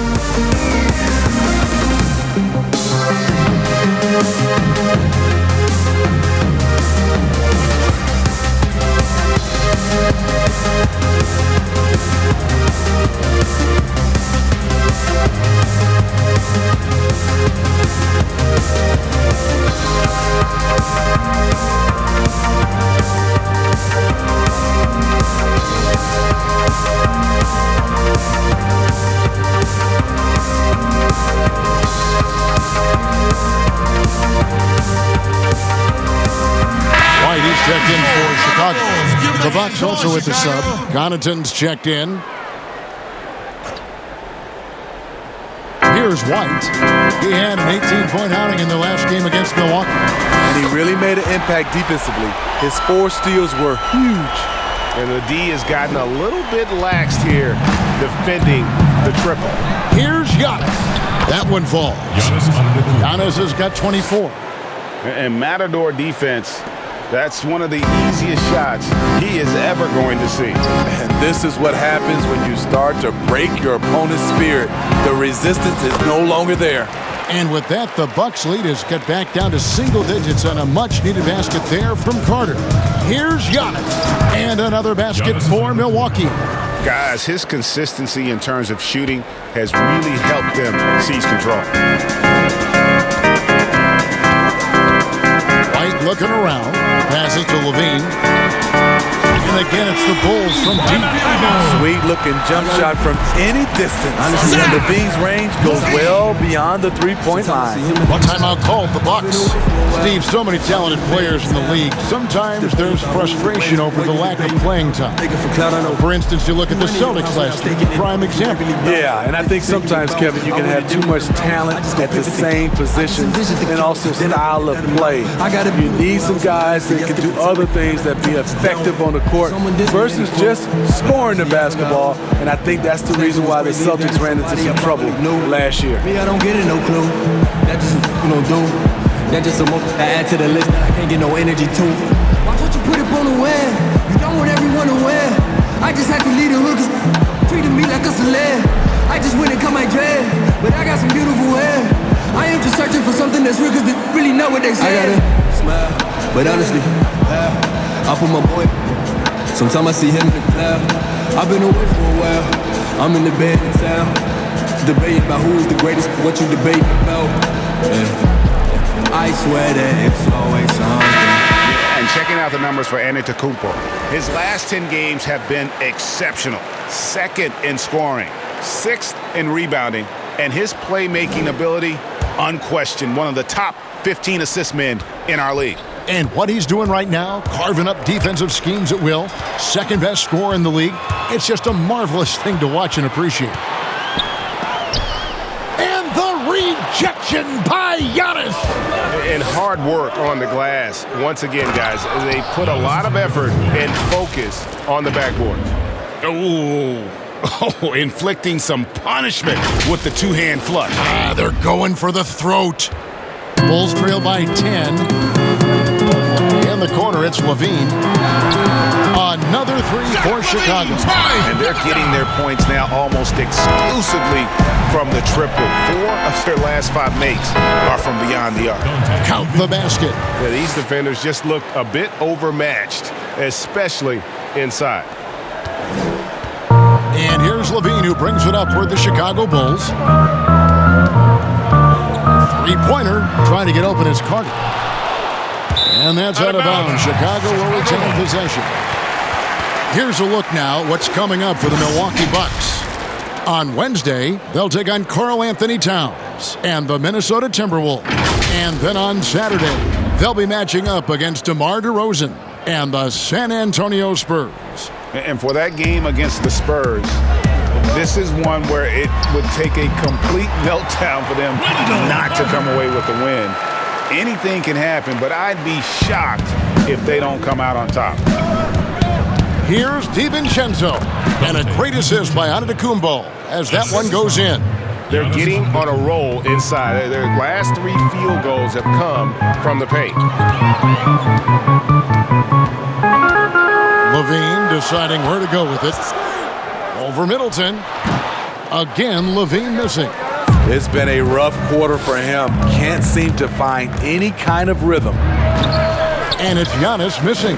Speaker 4: Checked in for Chicago. The Bucks also with the sub. Connaughton's checked in. Here's White. He had an 18-point outing in the last game against Milwaukee.
Speaker 8: And he really made an impact defensively. His 4 steals were huge.
Speaker 12: And the D has gotten a little bit laxed here defending the triple.
Speaker 4: Here's Giannis. That one falls. Giannis has got 24.
Speaker 7: And Matador defense, that's one of the easiest shots he is ever going to see.
Speaker 8: And this is what happens when you start to break your opponent's spirit. The resistance is no longer there.
Speaker 4: And with that, the Bucks lead has cut back down to single digits on a much-needed basket there from Carter. Here's Giannis. And another basket for Milwaukee.
Speaker 7: Guys, his consistency in terms of shooting has really helped them seize control.
Speaker 4: White looking around. Passes to LaVine. And again, it's the Bulls from deep.
Speaker 8: Sweet-looking jump shot from any distance. Honestly, LaVine's range goes well beyond the three-point line.
Speaker 4: One timeout called the Bucks. Steve, so many talented players in the league. Sometimes there's frustration over the lack of playing time. For instance, you look at the Celtics last year, prime example.
Speaker 8: Yeah, and I think sometimes, Kevin, you can have too much talent at the same position and also style of play. You need some guys that can do other things that be effective on the court versus just scoring the basketball, and I think that's the reason why the Celtics ran into some trouble last year.
Speaker 13: Me, I don't get it, no clue. That just, that just a more add to the list that I can't get no energy to. Why don't you put it on the wear? You don't want everyone to wear. I just had to lead the hookers, treating me like a celeb. I just went and cut my dread, but I got some beautiful hair. I ain't just searching for something that's real, cause they really know what they say. I gotta smile. But honestly, I put my boy. Sometimes I see him in the cloud. I've been away for a while. I'm in the bed in town. Debating about who is the greatest, what you debating about. Yeah. I swear that it's always something.
Speaker 12: And checking out the numbers for Antetokounmpo. His last 10 games have been exceptional. 2nd in scoring, 6th in rebounding, and his playmaking ability, unquestioned, one of the top 15 assist men in our league.
Speaker 4: And what he's doing right now, carving up defensive schemes at will, 2nd best scorer in the league. It's just a marvelous thing to watch and appreciate. And the rejection by Giannis.
Speaker 12: And hard work on the glass. Once again, guys, they put a lot of effort and focus on the backboard. Oh, inflicting some punishment with the 2-hand flush.
Speaker 4: They're going for the throat. Bulls trail by 10. In the corner, it's LaVine. Another 3 for Chicago.
Speaker 12: And they're getting their points now almost exclusively from the triple. 4 of their last 5 makes are from beyond the arc.
Speaker 4: Count the basket.
Speaker 12: Yeah, these defenders just look a bit overmatched, especially inside.
Speaker 4: And here's LaVine, who brings it up for the Chicago Bulls. 3-pointer, trying to get open is Carter. And that's out of bounds. Chicago will retain possession. Here's a look now what's coming up for the Milwaukee Bucks. On Wednesday, they'll take on Karl Anthony Towns and the Minnesota Timberwolves. And then on Saturday, they'll be matching up against DeMar DeRozan and the San Antonio Spurs.
Speaker 12: And for that game against the Spurs, this is one where it would take a complete meltdown for them not to come away with the win. Anything can happen, but I'd be shocked if they don't come out on top.
Speaker 4: Here's DiVincenzo, and a great assist by Antetokounmpo as that one goes in.
Speaker 12: They're getting on a roll inside. Their last 3 field goals have come from the paint.
Speaker 4: LaVine deciding where to go with it. Over Middleton. Again, LaVine missing.
Speaker 8: It's been a rough quarter for him. Can't seem to find any kind of rhythm.
Speaker 4: And it's Giannis missing.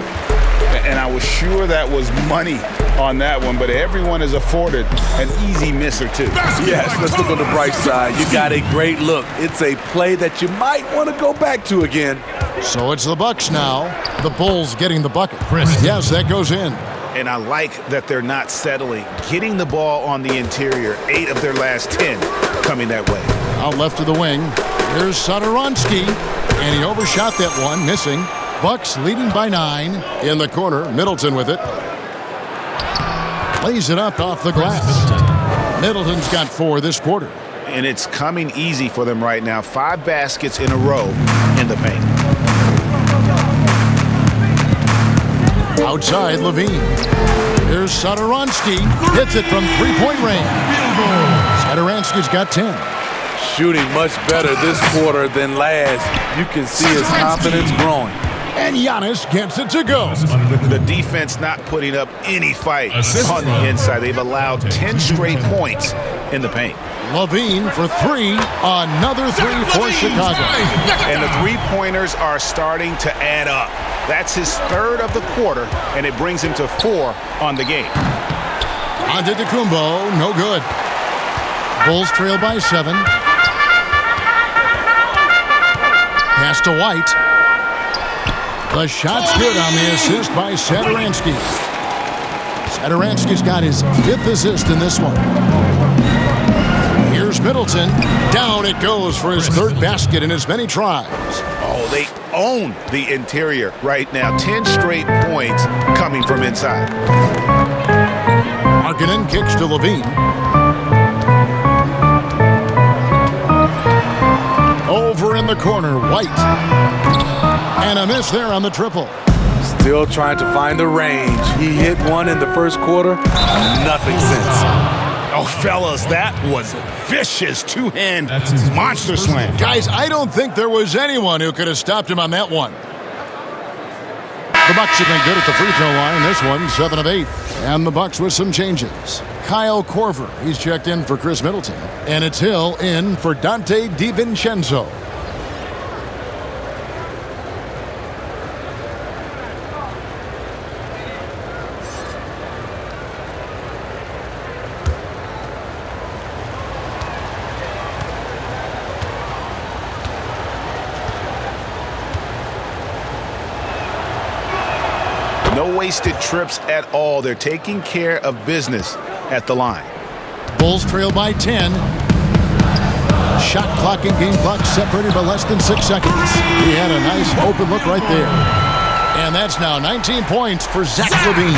Speaker 12: And I was sure that was money on that one, but everyone is afforded an easy miss or two.
Speaker 8: Yes, let's look on the bright side. You got a great look. It's a play that you might want to go back to again.
Speaker 4: So it's the Bucks now. The Bulls getting the bucket. Yes, that goes in.
Speaker 12: And I like that they're not settling. Getting the ball on the interior, 8 of their last 10 coming that way.
Speaker 4: Out left of the wing. Here's Satoransky. And he overshot that one, missing. Bucks leading by 9. In the corner, Middleton with it. Plays it up off the glass. Middleton's got 4 this quarter.
Speaker 12: And it's coming easy for them right now. 5 baskets in a row in the paint.
Speaker 4: Outside, LaVine. Here's Satoransky. Hits it from 3-point range. Satoransky's got 10.
Speaker 8: Shooting much better this quarter than last. You can see his confidence growing.
Speaker 4: And Giannis gets it to go.
Speaker 12: The defense not putting up any fight on the inside. They've allowed 10 straight points in the paint.
Speaker 4: LaVine for 3. Another 3 for Chicago.
Speaker 12: And the 3-pointers are starting to add up. That's his 3rd of the quarter, and it brings him to 4 on the game.
Speaker 4: Antetokounmpo, no good. Bulls trail by 7. Pass to White. The shot's good on the assist by Satoransky. Satoransky's got his 5th assist in this one. Here's Middleton. Down it goes for his 3rd basket in as many tries.
Speaker 12: Oh, they own the interior right now. 10 straight points coming from inside.
Speaker 4: Markkanen kicks to LaVine. Over in the corner, White. And a miss there on the triple.
Speaker 8: Still trying to find the range. He hit one in the first quarter. Nothing since.
Speaker 12: Oh, fellas, that was a vicious 2-hand monster slam.
Speaker 4: Guys, I don't think there was anyone who could have stopped him on that one. The Bucks have been good at the free throw line. This one, 7 of 8. And the Bucks with some changes. Kyle Korver, he's checked in for Chris Middleton. And it's Hill in for Dante DiVincenzo.
Speaker 12: No wasted trips at all. They're taking care of business at the line.
Speaker 4: Bulls trail by 10. Shot clock and game clock separated by less than 6 seconds. He had a nice open look right there. And that's now 19 points for Zach LaVine.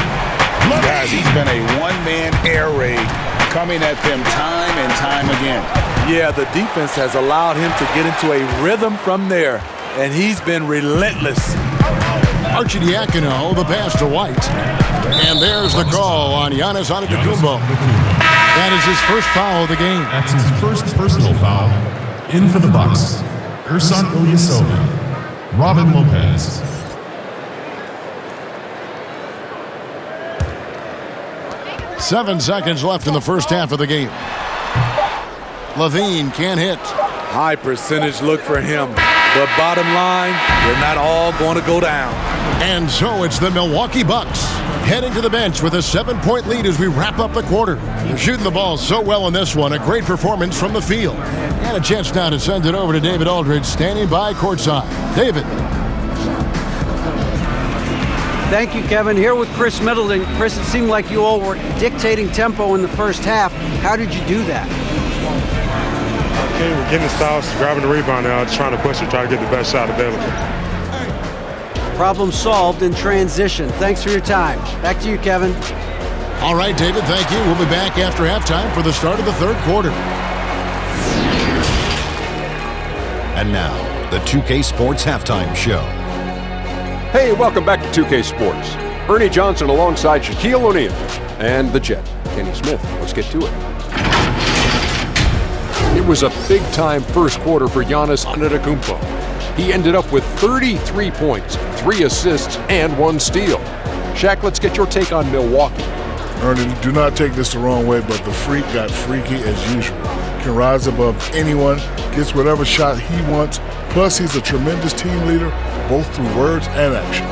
Speaker 7: Guys, he's been a one-man air raid coming at them time and time again.
Speaker 8: Yeah, the defense has allowed him to get into a rhythm from there, and he's been relentless.
Speaker 4: Arcidiacono, the pass to White. And there's the call on Giannis Antetokounmpo. That is his first foul of the game.
Speaker 10: That's his first personal foul. In for the Bucks, Ersan Ilyasova, Robin Lopez.
Speaker 4: Seven seconds left in the first half of the game. LaVine can't hit.
Speaker 8: High percentage look for him. But bottom line, they're not all going to go down.
Speaker 4: And so it's the Milwaukee Bucks heading to the bench with a 7-point lead as we wrap up the quarter. They're shooting the ball so well in this one. A great performance from the field. And a chance now to send it over to David Aldridge, standing by courtside. David.
Speaker 6: Thank you, Kevin. Here with Chris Middleton. Chris, it seemed like you all were dictating tempo in the first half. How did you do that?
Speaker 14: Okay, we're getting the stops, grabbing the rebound now, just trying to push it, try to get the best shot available.
Speaker 6: Problem solved in transition. Thanks for your time. Back to you, Kevin.
Speaker 4: All right, David, thank you. We'll be back after halftime for the start of the third quarter.
Speaker 15: And now, the 2K Sports Halftime Show.
Speaker 16: Hey, welcome back to 2K Sports. Ernie Johnson alongside Shaquille O'Neal and the Jet, Kenny Smith. Let's get to it. It was a big-time first quarter for Giannis Antetokounmpo. He ended up with 33 points, 3 assists, and 1 steal. Shaq, let's get your take on Milwaukee.
Speaker 17: Ernie, do not take this the wrong way, but the freak got freaky as usual. Can rise above anyone, gets whatever shot he wants, plus he's a tremendous team leader, both through words and action.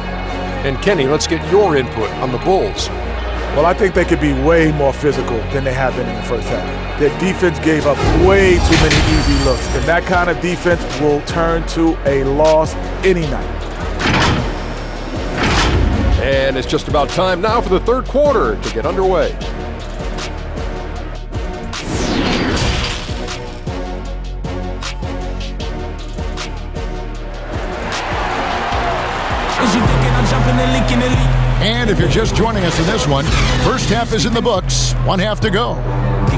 Speaker 16: And Kenny, let's get your input on the Bulls.
Speaker 8: Well, I think they could be way more physical than they have been in the first half. Their defense gave up way too many easy looks, and that kind of defense will turn to a loss any night.
Speaker 16: And it's just about time now for the third quarter to get underway.
Speaker 4: And if you're just joining us in this one, first half is in the books, 1 half to go.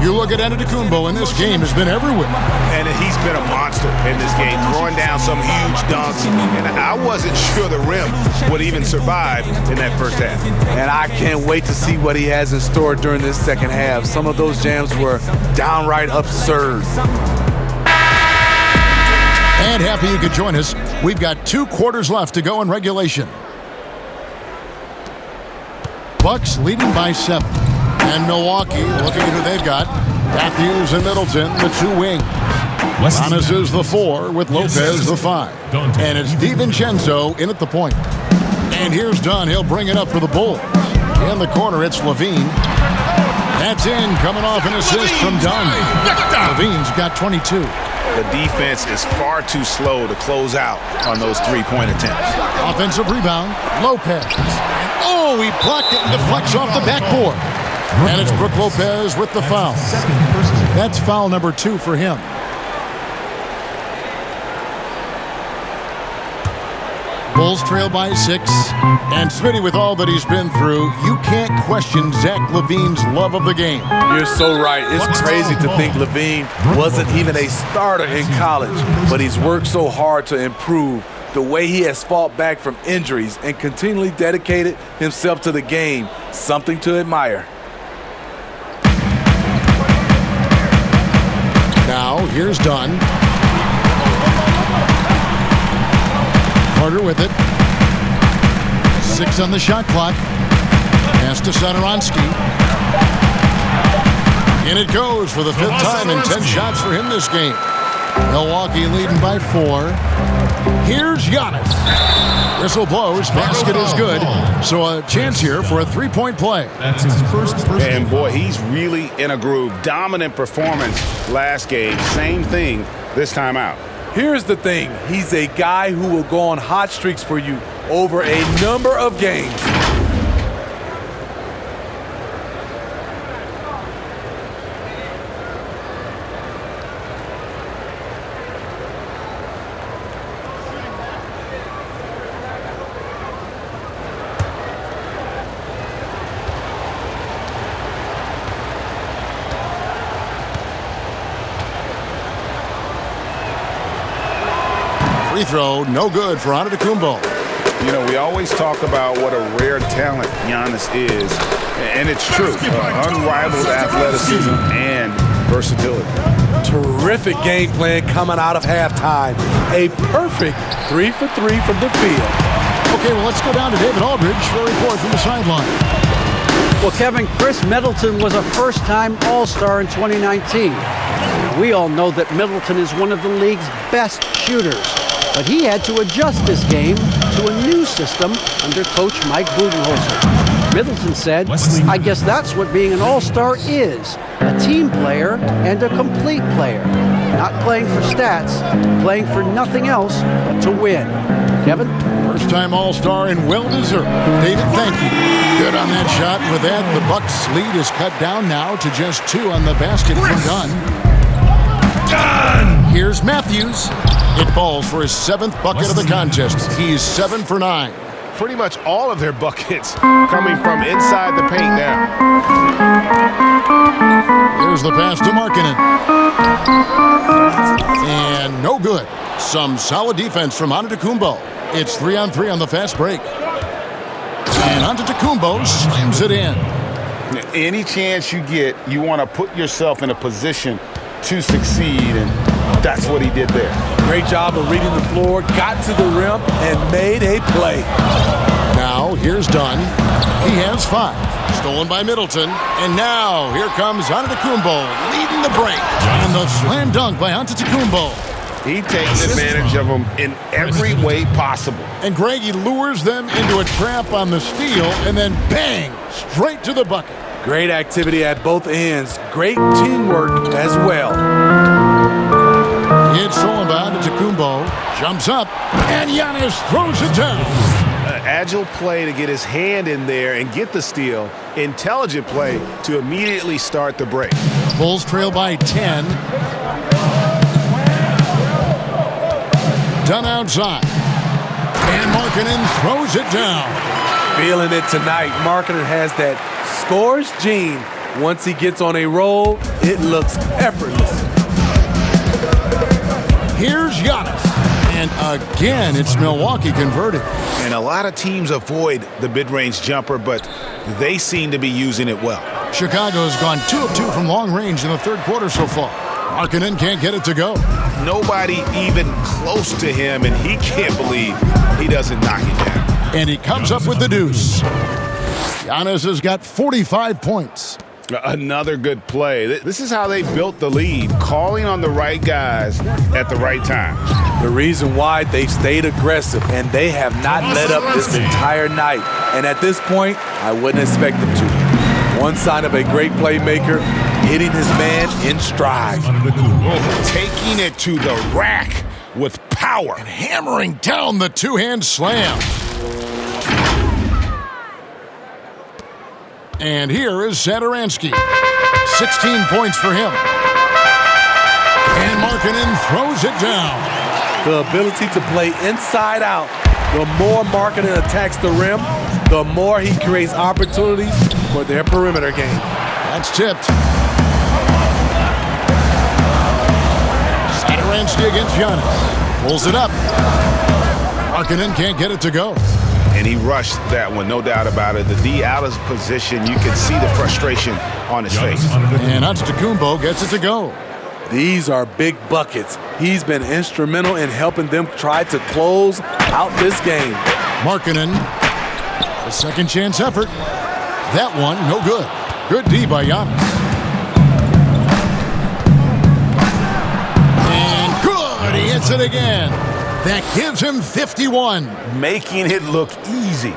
Speaker 4: You look at Antetokounmpo in this game, has been everywhere.
Speaker 12: And he's been a monster in this game, throwing down some huge dunks. And I wasn't sure the rim would even survive in that first half.
Speaker 8: And I can't wait to see what he has in store during this second half. Some of those jams were downright absurd.
Speaker 4: And happy you could join us. We've got 2 quarters left to go in regulation. Bucks leading by 7. And Milwaukee looking at who they've got. Matthews and Middleton, the 2 wing. Giannis is the 4 with Lopez the 5. And it's DiVincenzo in at the point. And here's Dunn. He'll bring it up for the Bulls. In the corner, it's LaVine. That's in, coming off an assist from Dunn. LaVine's got 22.
Speaker 12: The defense is far too slow to close out on those 3-point attempts.
Speaker 4: Offensive rebound, Lopez. Oh, he blocked it and deflects off the backboard. And it's Brook Lopez with the foul. That's foul number 2 for him. Bulls trail by 6. And Smitty, with all that he's been through, you can't question Zach LaVine's love of the game.
Speaker 8: You're so right. It's crazy to think LaVine wasn't even a starter in college, but he's worked so hard to improve. The way he has fought back from injuries and continually dedicated himself to the game, something to admire.
Speaker 4: Now, here's Dunn. Carter with it. 6 on the shot clock. Pass to Satoransky. In it goes for the 5th time in 10 shots for him this game. Milwaukee leading by 4. Here's Giannis. Whistle blows. Basket is good. So a chance here for a 3-point play.
Speaker 10: That's his first personal.
Speaker 12: And boy, he's really in a groove. Dominant performance last game. Same thing this time out.
Speaker 8: Here's the thing. He's a guy who will go on hot streaks for you over a number of games.
Speaker 4: Free throw, no good for Antetokounmpo.
Speaker 12: You know, we always talk about what a rare talent Giannis is, and it's true. Unrivaled athleticism and versatility.
Speaker 8: Terrific game plan coming out of halftime. A perfect 3 for 3 from the field.
Speaker 4: Okay, well, let's go down to David Aldridge for a report from the sideline.
Speaker 6: Well, Kevin, Chris Middleton was a first-time All-Star in 2019. Now, we all know that Middleton is one of the league's best shooters, but he had to adjust his game to a new system under Coach Mike Budenholzer. Middleton said, "I guess that's what being an All-Star is, a team player and a complete player. Not playing for stats, playing for nothing else but to win." Kevin?
Speaker 4: First-time All-Star and well-deserved. David, thank you. Good on that shot. With that, the Bucks' lead is cut down now to just 2 on the basket from Dunn. Here's Matthews. It falls for his 7th bucket of the contest. He's 7 for 9.
Speaker 12: Pretty much all of their buckets coming from inside the paint now.
Speaker 4: Here's the pass to Markkanen. And no good. Some solid defense from Antetokounmpo. It's 3-on-3 on the fast break. And Antetokounmpo slams it in.
Speaker 12: Any chance you get, you want to put yourself in a position to succeed, and that's what he did there.
Speaker 8: Great job of reading the floor, got to the rim, and made a play.
Speaker 4: Now, here's Dunn. He has 5. Stolen by Middleton. And now, here comes Antetokounmpo leading the break. And the slam dunk by Antetokounmpo.
Speaker 12: He takes advantage of them in every way possible.
Speaker 4: And Greg, he lures them into a trap on the steal, and then bang, straight to the bucket.
Speaker 8: Great activity at both ends. Great teamwork as well.
Speaker 4: It's stolen by Antetokounmpo. Jumps up, and Giannis throws it down.
Speaker 12: Agile play to get his hand in there and get the steal. Intelligent play to immediately start the break.
Speaker 4: Bulls trail by 10. Dunn outside. And Markkanen throws it down.
Speaker 8: Feeling it tonight. Markkanen has that scores gene. Once he gets on a roll, it looks effortless.
Speaker 4: Here's Giannis. And again, it's Milwaukee converted.
Speaker 12: And a lot of teams avoid the mid-range jumper, but they seem to be using it well.
Speaker 4: Chicago's gone 2 of 2 from long range in the third quarter so far. Markkanen can't get it to go.
Speaker 12: Nobody even close to him, and he can't believe he doesn't knock it down.
Speaker 4: And he comes up with the deuce. Giannis has got 45 points.
Speaker 12: Another good play. This is how they built the lead, calling on the right guys at the right time.
Speaker 8: The reason why they've stayed aggressive, and they have not let up this entire night. And at this point, I wouldn't expect them to. One sign of a great playmaker, hitting his man in stride.
Speaker 12: Taking it to the rack with power.
Speaker 4: And hammering down the two-hand slam. And here is Satoransky. 16 points for him. And Markkanen throws it down.
Speaker 8: The ability to play inside out. The more Markkanen attacks the rim, the more he creates opportunities for their perimeter game.
Speaker 4: That's tipped. Satoransky against Giannis. Pulls it up. Markkanen can't get it to go.
Speaker 12: And he rushed that one, no doubt about it. The D out of position, you can see the frustration on his face.
Speaker 4: And Antetokounmpo gets it to go.
Speaker 8: These are big buckets. He's been instrumental in helping them try to close out this game.
Speaker 4: Markkanen, a second chance effort. That one, no good. Good D by Giannis. And good, he hits it again. That gives him 51.
Speaker 12: Making it look easy.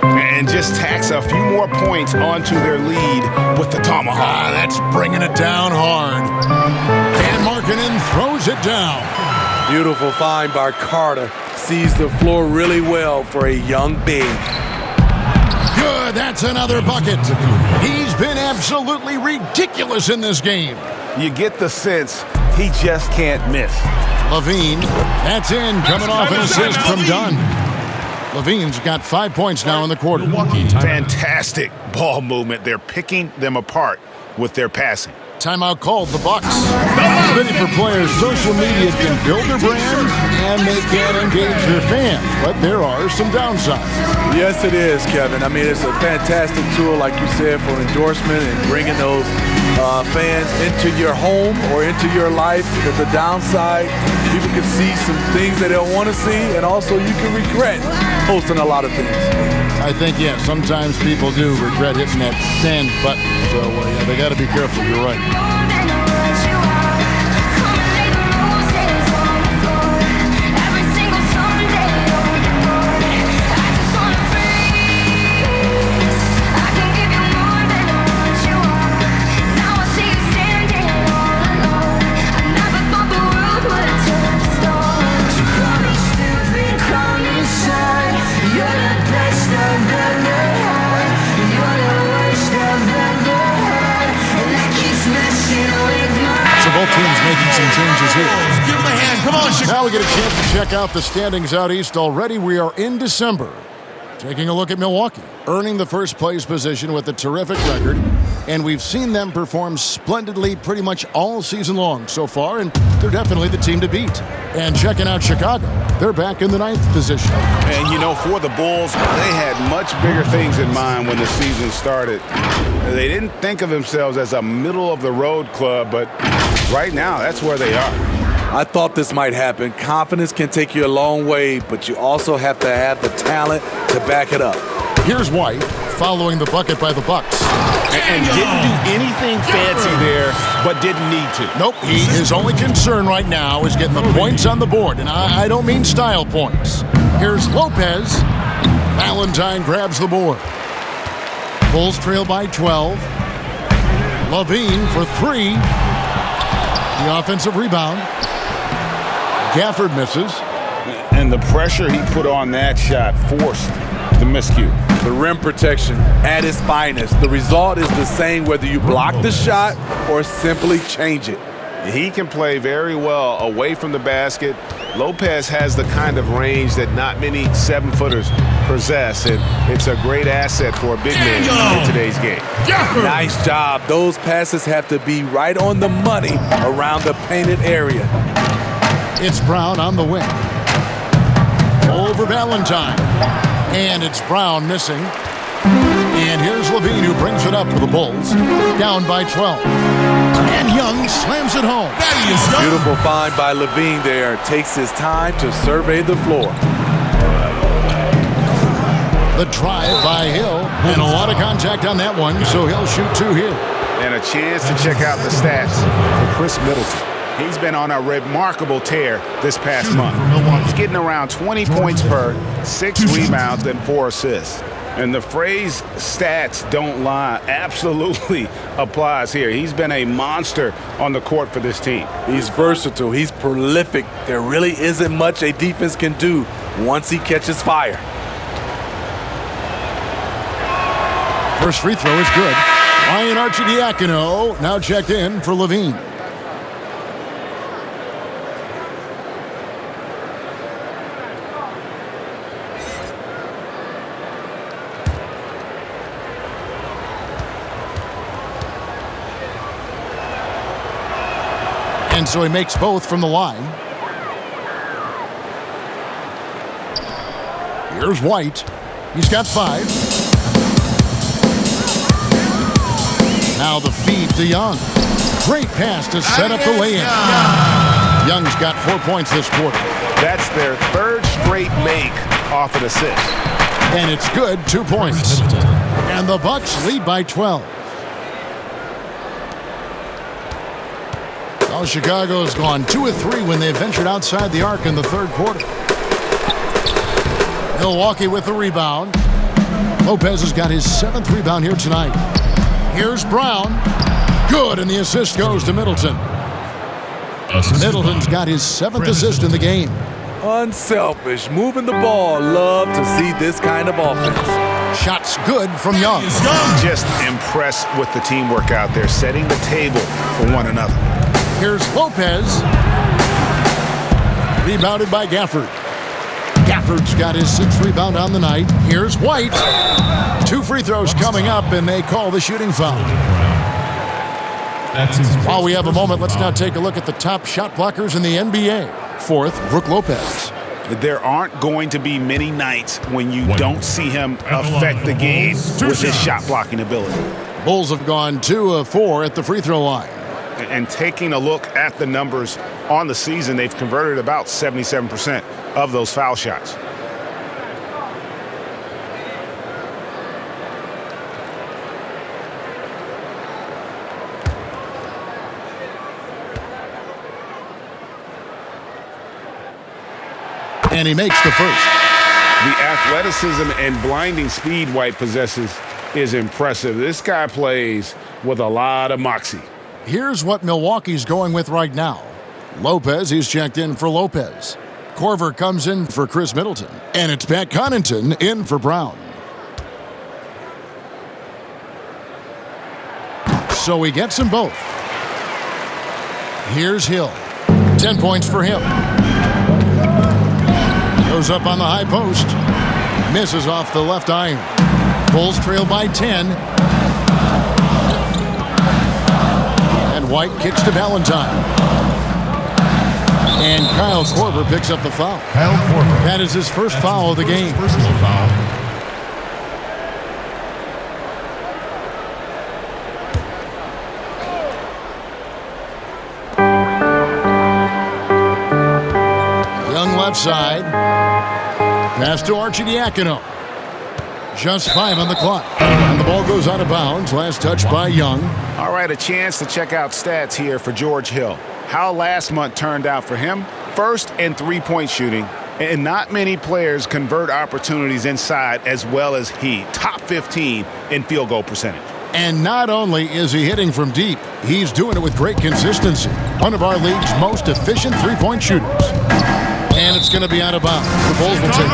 Speaker 12: And just tacks a few more points onto their lead with the tomahawk.
Speaker 4: That's bringing it down hard. And Markkanen throws it down.
Speaker 8: Beautiful find by Carter. Sees the floor really well for a young big.
Speaker 4: Good, that's another bucket. He's been absolutely ridiculous in this game.
Speaker 12: You get the sense he just can't miss.
Speaker 4: LaVine, that's in, coming off an assist from Dunn. LaVine's got 5 points now in the quarter.
Speaker 12: Fantastic ball movement. They're picking them apart with their passing.
Speaker 4: Timeout called, the Bucks. Many for players, social media can build their brand and they can engage their fans, but there are some downsides.
Speaker 8: Yes, it is, Kevin. I mean, it's a fantastic tool, like you said, for endorsement and bringing those fans into your home or into your life. But the downside, people can see some things that they don't want to see, and also you can regret posting a lot of things.
Speaker 4: I think, yeah, sometimes people do regret hitting that send button. So, yeah, they got to be careful. You're right. Both teams making some changes here.
Speaker 10: Give him a hand. Come on, Chicago.
Speaker 4: Now we get a chance to check out the standings out east already. We are in December. Taking a look at Milwaukee, earning the first place position with a terrific record. And we've seen them perform splendidly pretty much all season long so far, and they're definitely the team to beat. And checking out Chicago, they're back in the 9th position.
Speaker 12: And, you know, for the Bulls, they had much bigger things in mind when the season started. They didn't think of themselves as a middle-of-the-road club, but right now, that's where they are.
Speaker 8: I thought this might happen. Confidence can take you a long way, but you also have to have the talent to back it up.
Speaker 4: Here's White following the bucket by the Bucks.
Speaker 12: And didn't do anything fancy there, but didn't need to.
Speaker 4: Nope, his only concern right now is getting the points on the board, and I don't mean style points. Here's Lopez. Valentine grabs the board. Bulls trail by 12. LaVine for 3. The offensive rebound. Gafford misses.
Speaker 12: And the pressure he put on that shot forced the miscue.
Speaker 8: The rim protection at its finest. The result is the same whether you block the shot or simply change it.
Speaker 12: He can play very well away from the basket. Lopez has the kind of range that not many 7-footers possess, and it's a great asset for a big man in today's game.
Speaker 8: Nice job. Those passes have to be right on the money around the painted area.
Speaker 4: It's Brown on the wing. Over Valentine. And it's Brown missing. And here's LaVine who brings it up for the Bulls. Down by 12. And Young slams it home.
Speaker 8: Beautiful find by LaVine there. Takes his time to survey the floor.
Speaker 4: The drive by Hill. And a lot of contact on that one, so he'll shoot 2 here.
Speaker 12: And a chance to check out the stats for Chris Middleton. He's been on a remarkable tear this past month. He's getting around 20 points per, 6 rebounds, and 4 assists. And the phrase stats don't lie absolutely applies here. He's been a monster on the court for this team.
Speaker 8: He's versatile. He's prolific. There really isn't much a defense can do once he catches fire.
Speaker 4: First free throw is good. Ryan Arcidiacono now checked in for LaVine. And so he makes both from the line. Here's White. He's got 5. Now the feed to Young. Great pass to set up the lay-in. Young's got 4 points this quarter.
Speaker 12: That's their 3rd straight make off an assist.
Speaker 4: And it's good, 2 points. And the Bucks lead by 12. Well, Chicago's gone 2 of 3 when they ventured outside the arc in the 3rd quarter. Milwaukee with the rebound. Lopez has got his 7th rebound here tonight. Here's Brown. Good, and the assist goes to Middleton. Middleton's got his 7th assist in the game.
Speaker 8: Unselfish, moving the ball. Love to see this kind of offense.
Speaker 4: Shots good from Young.
Speaker 12: Just impressed with the teamwork out there, setting the table for one another.
Speaker 4: Here's Lopez. Rebounded by Gafford. Gafford's got his 6th rebound on the night. Here's White. 2 free throws coming up, and they call the shooting foul. While we have a moment, let's now take a look at the top shot blockers in the NBA. Fourth, Brook Lopez.
Speaker 12: There aren't going to be many nights when you don't see him affect the game with his shot blocking ability.
Speaker 4: Bulls have gone 2 of 4 at the free throw line.
Speaker 12: And taking a look at the numbers on the season, they've converted about 77% of those foul shots.
Speaker 4: And he makes the first.
Speaker 12: The athleticism and blinding speed White possesses is impressive. This guy plays with a lot of moxie.
Speaker 4: Here's what Milwaukee's going with right now. Lopez, he's checked in for Lopez. Korver comes in for Chris Middleton. And it's Pat Connaughton in for Brown. So he gets them both. Here's Hill. 10 points for him. Goes up on the high post. Misses off the left iron. Bulls trail by 10. And White kicks to Valentine. And Kyle Korver picks up the foul.
Speaker 10: Kyle Korver.
Speaker 4: That is his first foul of the game.
Speaker 10: Personal foul.
Speaker 4: Left side. Pass to Arcidiacono. Just 5 on the clock. And the ball goes out of bounds. Last touch by Young.
Speaker 12: All right, a chance to check out stats here for George Hill. How last month turned out for him. First in three-point shooting. And not many players convert opportunities inside as well as he. Top 15 in field goal percentage.
Speaker 4: And not only is he hitting from deep, he's doing it with great consistency. One of our league's most efficient three-point shooters. And it's going to be out of bounds. The Bulls will take it.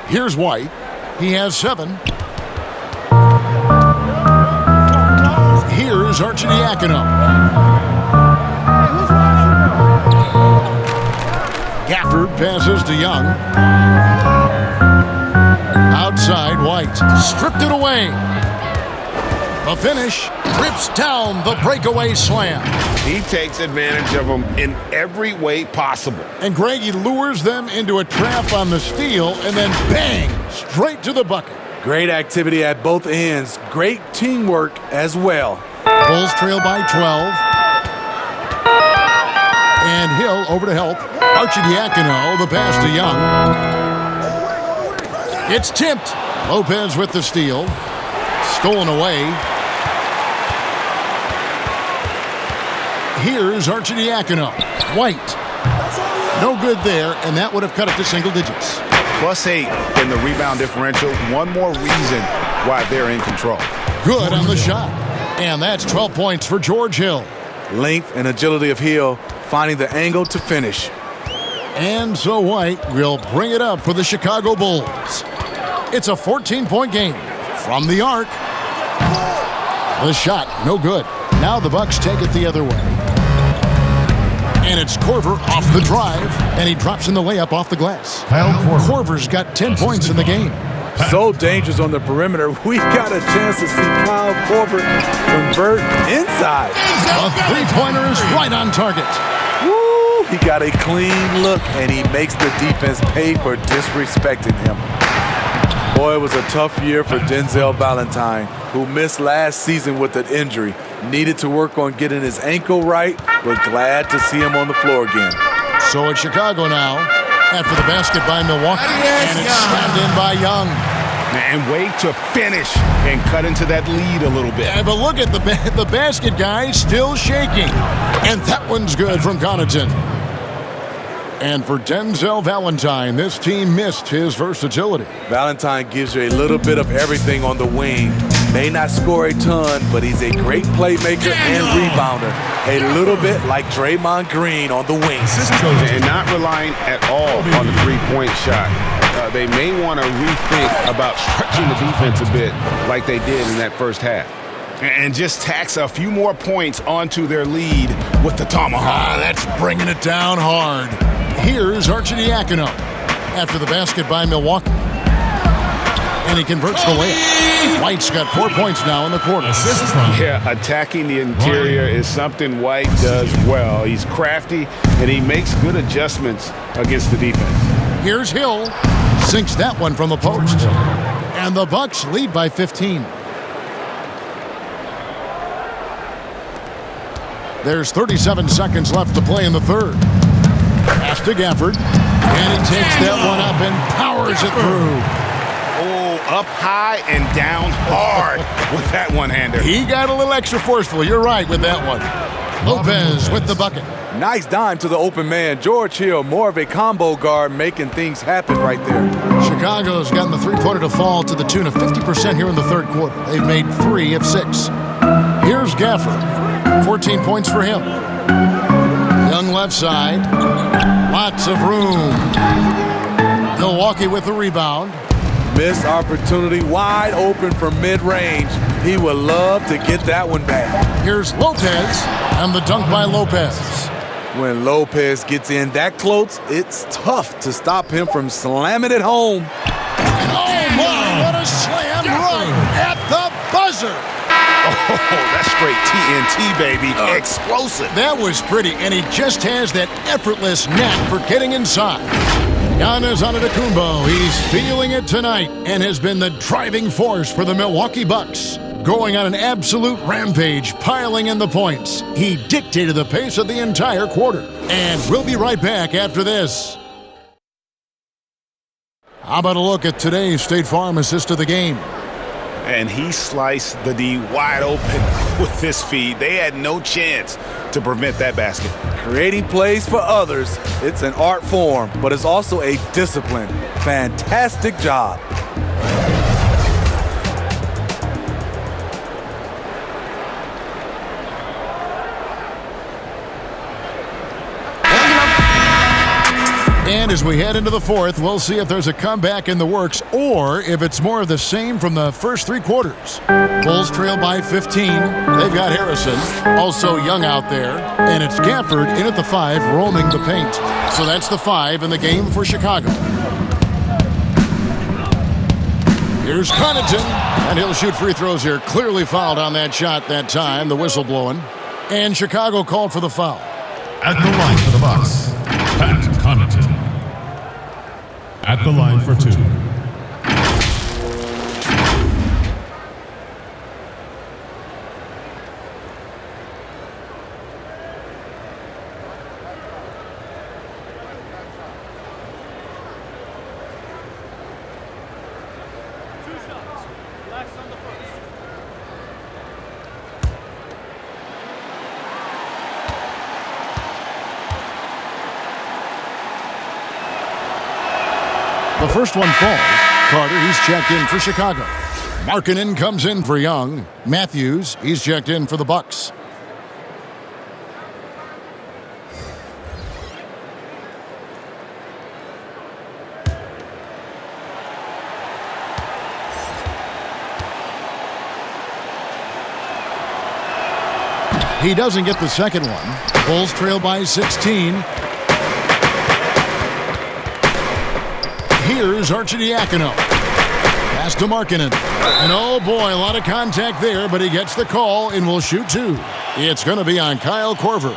Speaker 4: Here's White. He has 7. Here's Arcidiacono. Gafford passes to Young. Outside, White. Stripped it away. The finish. Rips down the breakaway slam.
Speaker 12: He takes advantage of them in every way possible.
Speaker 4: And Greg, he lures them into a trap on the steal and then bang, straight to the bucket.
Speaker 8: Great activity at both ends. Great teamwork as well.
Speaker 4: Bulls trail by 12. And Hill over to help. Arcidiacono, the pass to Young. It's tipped. Lopez with the steal. Stolen away. Here's Arcidiacono. White. No good there, and that would have cut it to single digits.
Speaker 12: +8 in the rebound differential. One more reason why they're in control.
Speaker 4: Good on the shot. And that's 12 points for George Hill.
Speaker 8: Length and agility of Hill, finding the angle to finish.
Speaker 4: And so White will bring it up for the Chicago Bulls. It's a 14-point game. From the arc. The shot, no good. Now the Bucks take it the other way. And it's Korver off the drive, and he drops in the layup off the glass. Korver's got 10 points in the game.
Speaker 8: So dangerous on the perimeter. We've got a chance to see Kyle Korver convert inside.
Speaker 4: A three-pointer is right on target.
Speaker 8: Woo! He got a clean look, and he makes the defense pay for disrespecting him. Boy, it was a tough year for Denzel Valentine, who missed last season with an injury. Needed to work on getting his ankle right, but glad to see him on the floor again.
Speaker 4: So it's Chicago now, after the basket by Milwaukee, and it's slammed in by Young.
Speaker 12: And wait to finish and cut into that lead a little bit.
Speaker 4: Yeah, but look at the basket guy still shaking. And that one's good from Connaughton. And for Denzel Valentine, this team missed his versatility.
Speaker 8: Valentine gives you a little bit of everything on the wing. May not score a ton, but he's a great playmaker and rebounder. A little bit like Draymond Green on the wing.
Speaker 12: And not relying at all on the three-point shot. They may want to rethink about stretching the defense a bit like they did in that first half. And just tax a few more points onto their lead with the tomahawk.
Speaker 4: That's bringing it down hard. Here's Arcidiacono after the basket by Milwaukee. And he converts the layup. White's got 4 points now in the quarter.
Speaker 7: Yeah, attacking the interior is something White does well. He's crafty, and he makes good adjustments against the defense.
Speaker 4: Here's Hill. Sinks that one from the post. And the Bucks lead by 15. There's 37 seconds left to play in the third. Pass to Gafford. And he takes that one up and powers it through.
Speaker 7: Up high and down hard with that one-hander.
Speaker 4: He got a little extra forceful. You're right with that one. Lopez with the bucket.
Speaker 8: Nice dime to the open man. George Hill, more of a combo guard, making things happen right there.
Speaker 4: Chicago's gotten the three-pointer to fall to the tune of 50% here in the third quarter. They've made 3 of 6. Here's Gafford. 14 points for him. Young left side. Lots of room. Milwaukee with the rebound.
Speaker 8: Missed opportunity, wide open from mid-range. He would love to get that one back.
Speaker 4: Here's Lopez, and the dunk by Lopez.
Speaker 8: When Lopez gets in that close, it's tough to stop him from slamming it home.
Speaker 4: Oh my, what a slam right at the buzzer.
Speaker 12: Oh, that's straight TNT, baby. Explosive.
Speaker 4: That was pretty, and he just has that effortless knack for getting inside. Giannis Antetokounmpo, he's feeling it tonight and has been the driving force for the Milwaukee Bucks. Going on an absolute rampage, piling in the points. He dictated the pace of the entire quarter. And we'll be right back after this. How about a look at today's State Farm assist of the game?
Speaker 12: And he sliced the D wide open with this feed. They had no chance to prevent that basket.
Speaker 8: Creating plays for others, it's an art form, but it's also a discipline. Fantastic job.
Speaker 4: And as we head into the fourth, we'll see if there's a comeback in the works or if it's more of the same from the first 3 quarters. Bulls trail by 15. They've got Harrison, also young out there. And it's Gafford in at the 5, roaming the paint. So that's the 5 in the game for Chicago. Here's Connaughton, and he'll shoot free throws here. Clearly fouled on that shot that time, the whistle blowing. And Chicago called for the foul.
Speaker 10: At the line for the Bucks, Pat Connaughton. At the line for 2.
Speaker 4: The first one falls. Carter, he's checked in for Chicago. Markkanen comes in for Young. Matthews, he's checked in for the Bucks. He doesn't get the second one. Bulls trail by 16. Here's Arcidiacono. Pass to Markkanen. And oh boy, a lot of contact there, but he gets the call and will shoot 2. It's going to be on Kyle Korver.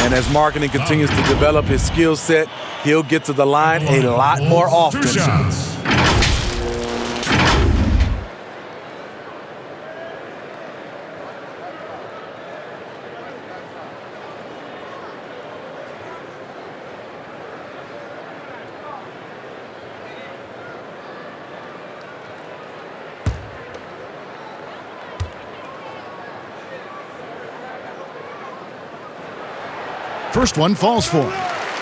Speaker 8: And as Markkanen continues to develop his skill set, he'll get to the line a lot more often.
Speaker 10: 2 shots.
Speaker 4: First one falls for him.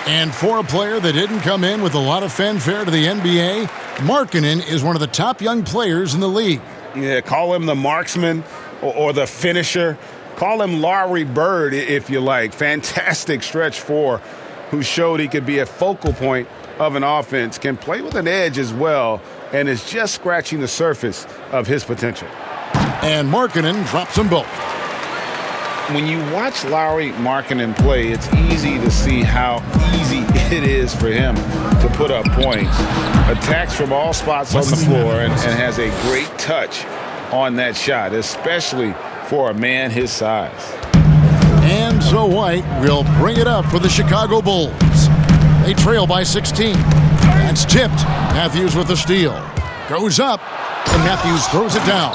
Speaker 4: And for a player that didn't come in with a lot of fanfare to the NBA, Markkanen is one of the top young players in the league.
Speaker 7: Yeah, call him the marksman or the finisher. Call him Larry Bird if you like. Fantastic stretch 4 who showed he could be a focal point of an offense, can play with an edge as well, and is just scratching the surface of his potential.
Speaker 4: And Markkanen drops them both.
Speaker 7: When you watch Lauri Markkanen play, it's easy to see how easy it is for him to put up points. Attacks from all spots on the floor and has a great touch on that shot, especially for a man his size.
Speaker 4: And so White will bring it up for the Chicago Bulls. They trail by 16. That's tipped. Matthews with the steal. Goes up, and Matthews throws it down.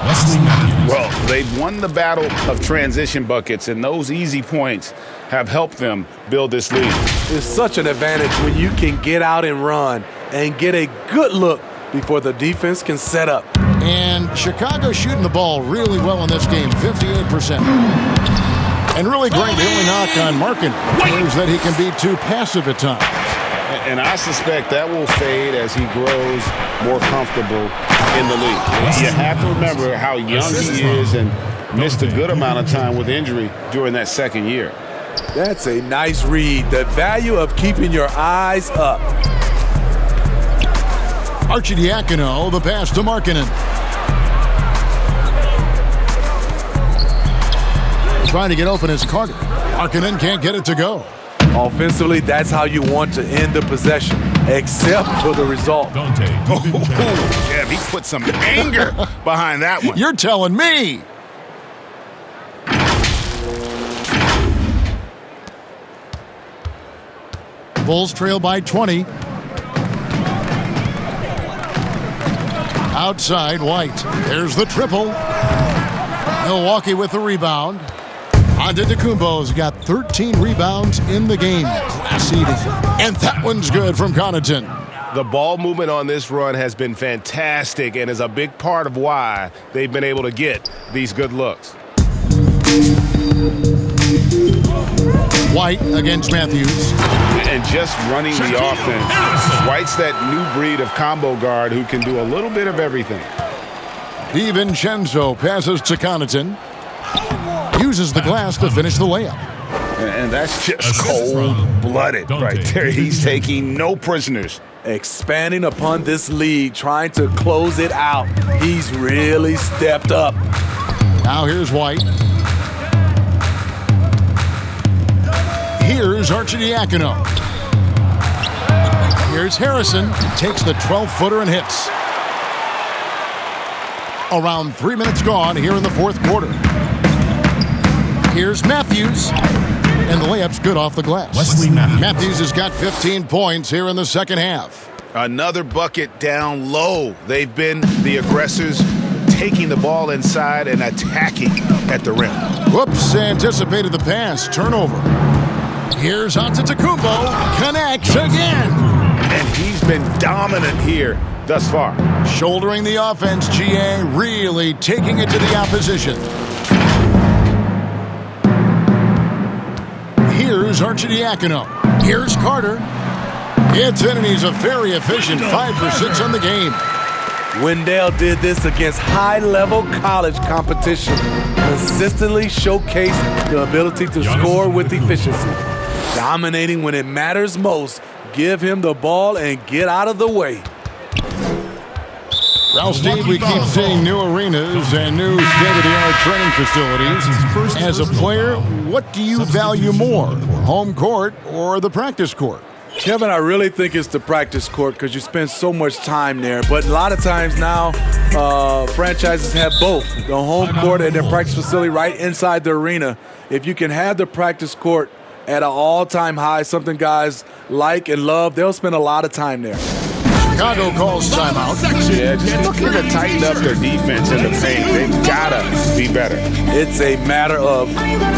Speaker 7: Well, they've won the battle of transition buckets, and those easy points have helped them build this lead.
Speaker 8: It's such an advantage when you can get out and run and get a good look before the defense can set up.
Speaker 4: And Chicago shooting the ball really well in this game, 58%. And really great early knock on Markkanen. Proves that he can be too passive at times.
Speaker 7: And I suspect that will fade as he grows more comfortable in the league. You have to remember how young he is and missed a good amount of time with injury during that second year.
Speaker 8: That's a nice read. The value of keeping your eyes up.
Speaker 4: Arcidiacono, the pass to Markkanen. Trying to get open is Carter. Markkanen can't get it to go.
Speaker 8: Offensively, that's how you want to end the possession, except for the result.
Speaker 12: Yeah, he put some anger behind that one.
Speaker 4: You're telling me. Bulls trail by 20. Outside, White. There's the triple. Milwaukee with the rebound. Antetokounmpo's got 13 rebounds in the game. Class eating. And that one's good from Connaughton.
Speaker 12: The ball movement on this run has been fantastic and is a big part of why they've been able to get these good looks.
Speaker 4: White against Matthews.
Speaker 7: And just running the offense. White's that new breed of combo guard who can do a little bit of everything.
Speaker 4: DiVincenzo passes to Connaughton. Uses the glass to finish the layup.
Speaker 7: And that's just cold-blooded right there. He's taking no prisoners.
Speaker 8: Expanding upon this lead, trying to close it out. He's really stepped up.
Speaker 4: Now here's White. Here's Arcidiacono. Here's Harrison. Takes the 12-footer and hits. Around 3 minutes gone here in the fourth quarter. Here's Matthews. And the layup's good off the glass. Matthews has got 15 points here in the second half.
Speaker 12: Another bucket down low. They've been the aggressors, taking the ball inside and attacking at the rim.
Speaker 4: Whoops, anticipated the pass. Turnover. Here's Antetokounmpo. Connects again.
Speaker 12: And he's been dominant here thus far.
Speaker 4: Shouldering the offense, GA really taking it to the opposition. Here's Arcidiacono. Here's Carter. Gets in, and he's a very efficient 5 for 6 on the game.
Speaker 8: Wendell did this against high-level college competition. Consistently showcased the ability to score with efficiency. Dominating when it matters most. Give him the ball and get out of the way.
Speaker 4: Well, Steve, we keep seeing new arenas and new state-of-the-art training facilities. As a player, what do you value more, home court or the practice court?
Speaker 8: Kevin, I really think it's the practice court because you spend so much time there. But a lot of times now, franchises have both, the home court and their practice facility right inside the arena. If you can have the practice court at an all-time high, something guys like and love, they'll spend a lot of time there.
Speaker 4: Chicago calls timeout.
Speaker 7: Yeah, just looking to tighten up their defense in the paint. They've got to be better.
Speaker 8: It's a matter of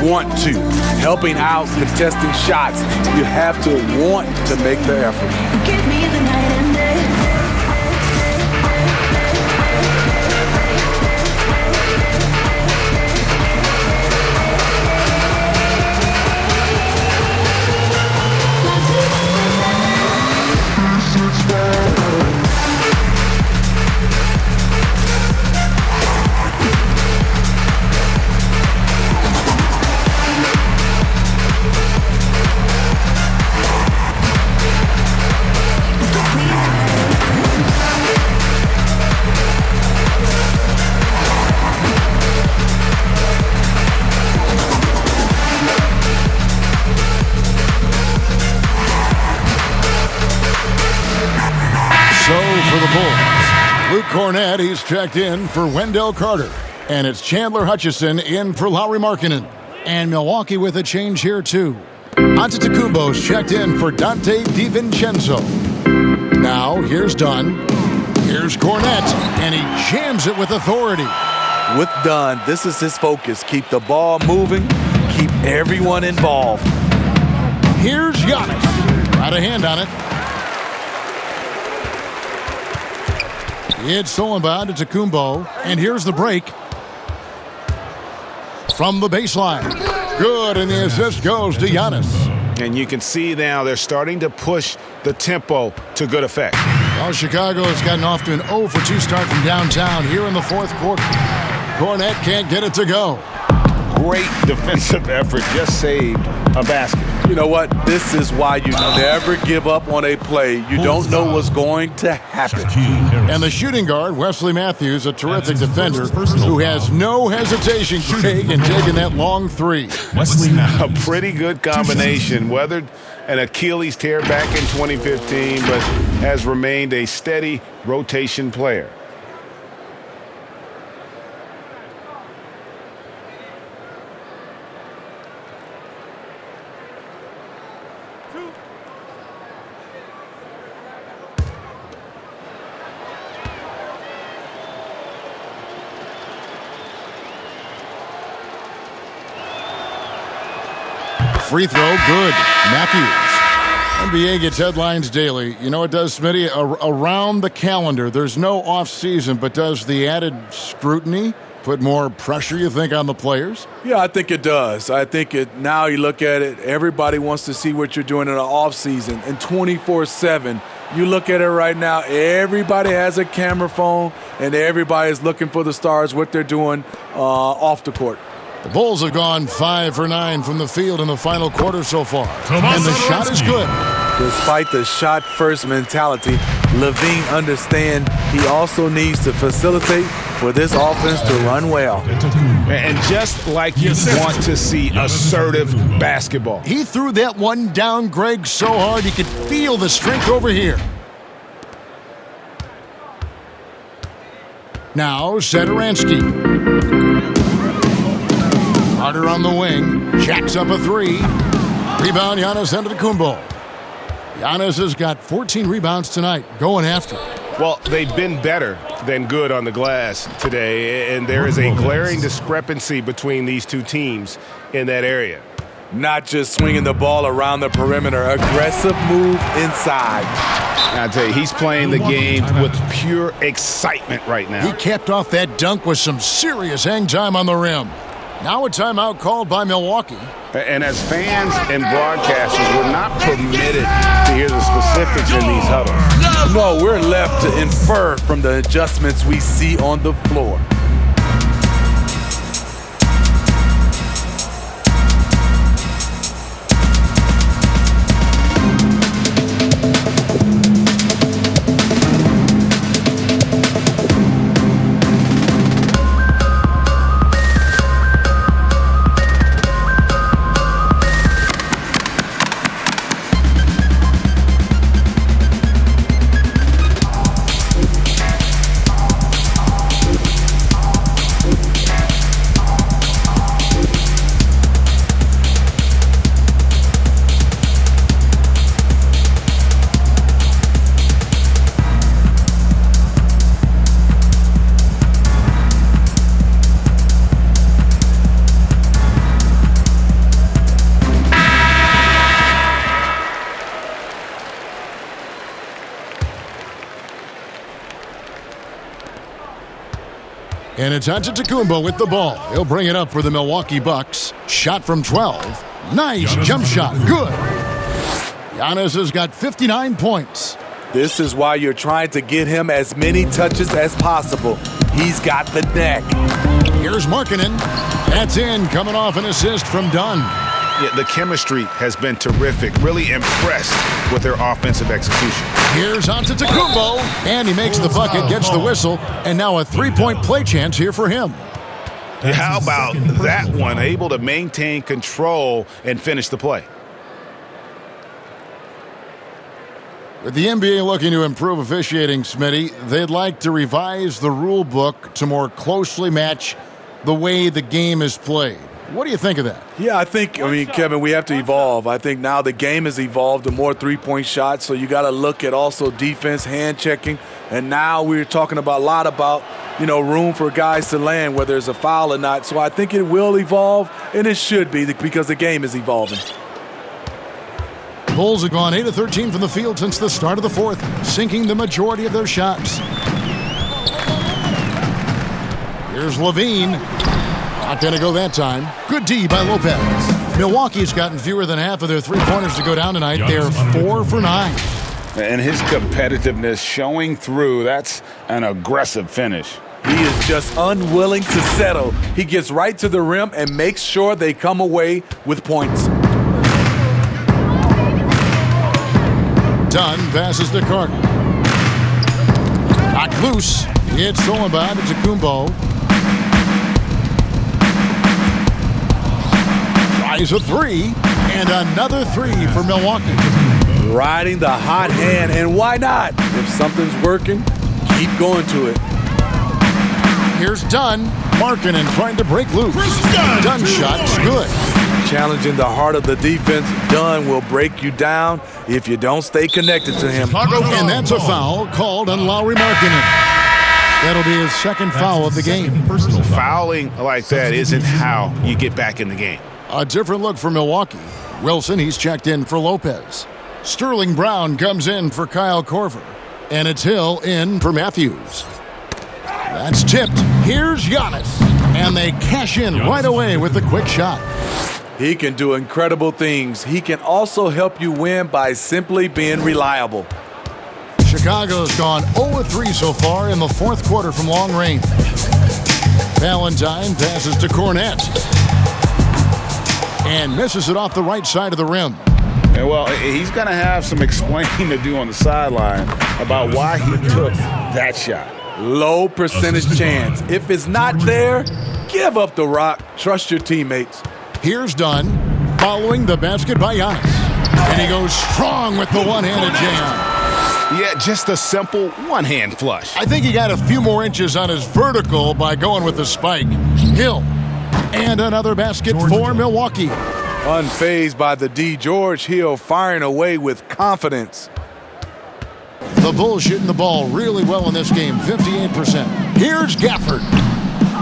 Speaker 8: want to. Helping out, contesting shots. You have to want to make the effort.
Speaker 1: Give me the night and day.
Speaker 4: Bulls. Luke Cornett, he's checked in for Wendell Carter. And it's Chandler Hutchison in for Lauri Markkanen. And Milwaukee with a change here, too. Antetokounmpo's checked in for Dante DiVincenzo. Now, here's Dunn. Here's Cornett, and he jams it with authority.
Speaker 8: With Dunn, this is his focus. Keep the ball moving, keep everyone involved.
Speaker 4: Here's Giannis. Got a hand on it. It's stolen by Antetokounmpo, and here's the break. From the baseline. Good, and the assist goes to Giannis.
Speaker 12: And you can see now they're starting to push the tempo to good effect.
Speaker 4: Well, Chicago has gotten off to an 0 for 2 start from downtown here in the fourth quarter. Cornett can't get it to go.
Speaker 12: Great defensive effort, just saved a basket.
Speaker 8: You know what? This is why you never give up on a play. You don't know what's going to happen.
Speaker 4: And the shooting guard, Wesley Matthews, a terrific defender who has no hesitation taking that long three.
Speaker 12: Wesley Matthews. A pretty good combination. Weathered an Achilles tear back in 2015, but has remained a steady rotation player.
Speaker 4: Free throw, good. Matthews. NBA gets headlines daily. You know it does, Smitty? Around the calendar, there's no off-season, but does the added scrutiny put more pressure, you think, on the players?
Speaker 8: Yeah, I think it does. I think now you look at it, everybody wants to see what you're doing in the off-season. And 24/7, you look at it right now, everybody has a camera phone, and everybody is looking for the stars, what they're doing off the court.
Speaker 4: The Bulls have gone 5 for 9 from the field in the final quarter so far. And the shot is good.
Speaker 8: Despite the shot-first mentality, LaVine understands he also needs to facilitate for this offense to run well.
Speaker 12: And just like you want to see assertive basketball.
Speaker 4: He threw that one down, Greg, so hard you could feel the strength over here. Now, Satoransky. Carter on the wing, jacks up a three. Rebound, Giannis Antetokounmpo. Giannis has got 14 rebounds tonight, going after.
Speaker 12: Well, they've been better than good on the glass today, and there is a glaring discrepancy between these two teams in that area.
Speaker 8: Not just swinging the ball around the perimeter, aggressive move inside.
Speaker 12: I'll tell you, he's playing the game with pure excitement right now.
Speaker 4: He capped off that dunk with some serious hang time on the rim. Now a timeout called by Milwaukee.
Speaker 12: And as fans and broadcasters, we're not permitted to hear the specifics in these huddles.
Speaker 8: No, we're left to infer from the adjustments we see on the floor.
Speaker 4: And it's Antetokounmpo with the ball. He'll bring it up for the Milwaukee Bucks. Shot from 12. Nice jump shot. Good. Giannis has got 59 points.
Speaker 8: This is why you're trying to get him as many touches as possible. He's got the neck.
Speaker 4: Here's Markkanen. That's in, coming off an assist from Dunn.
Speaker 12: Yeah, the chemistry has been terrific. Really impressed with their offensive execution.
Speaker 4: Here's Antetokounmpo, and he makes the bucket, gets the whistle, and now a three-point play chance here for him.
Speaker 12: How about that one? Able to maintain control and finish the play.
Speaker 4: With the NBA looking to improve officiating, Smitty, they'd like to revise the rule book to more closely match the way the game is played. What do you think of that?
Speaker 8: Yeah, Kevin, we have to evolve. I think now the game has evolved to more three-point shots, so you got to look at also defense, hand checking, and now we're talking a lot about room for guys to land, whether it's a foul or not. So I think it will evolve, and it should be because the game is evolving.
Speaker 4: Bulls have gone 8 of 13 from the field since the start of the fourth, sinking the majority of their shots. Here's LaVine. Not going to go that time. Good D by Lopez. Milwaukee's gotten fewer than half of their three-pointers to go down tonight. They're 4 for 9.
Speaker 7: And his competitiveness showing through. That's an aggressive finish.
Speaker 8: He is just unwilling to settle. He gets right to the rim and makes sure they come away with points.
Speaker 4: Dunn passes to Carter. Knocked loose. It's stolen by Antetokounmpo. Tries a three, and another three for Milwaukee.
Speaker 8: Riding the hot hand, and why not? If something's working, keep going to it.
Speaker 4: Here's Dunn, marking and trying to break loose. Dunn shot's good.
Speaker 8: Challenging the heart of the defense, Dunn will break you down if you don't stay connected to him.
Speaker 4: And that's a foul called on Lowry Markkinen. That'll be his second foul of the game.
Speaker 12: Fouling like that isn't how you get back in the game.
Speaker 4: A different look for Milwaukee. Wilson, he's checked in for Lopez. Sterling Brown comes in for Kyle Korver. And it's Hill in for Matthews. That's tipped. Here's Giannis. And they cash in right away with the quick shot.
Speaker 8: He can do incredible things. He can also help you win by simply being reliable.
Speaker 4: Chicago's gone 0-3 so far in the fourth quarter from long range. Valentine passes to Cornette. And misses it off the right side of the rim.
Speaker 7: And well, he's going to have some explaining to do on the sideline about why he took that shot.
Speaker 8: Low percentage chance. If it's not there, give up the rock. Trust your teammates.
Speaker 4: Here's Dunn, following the basket by Giannis. And he goes strong with the one-handed jam.
Speaker 12: Yeah, just a simple one-hand flush.
Speaker 4: I think he got a few more inches on his vertical by going with the spike. Hill. And another basket for Milwaukee.
Speaker 8: Unfazed by the D. George Hill firing away with confidence.
Speaker 4: The Bulls shooting the ball really well in this game, 58%. Here's Gafford.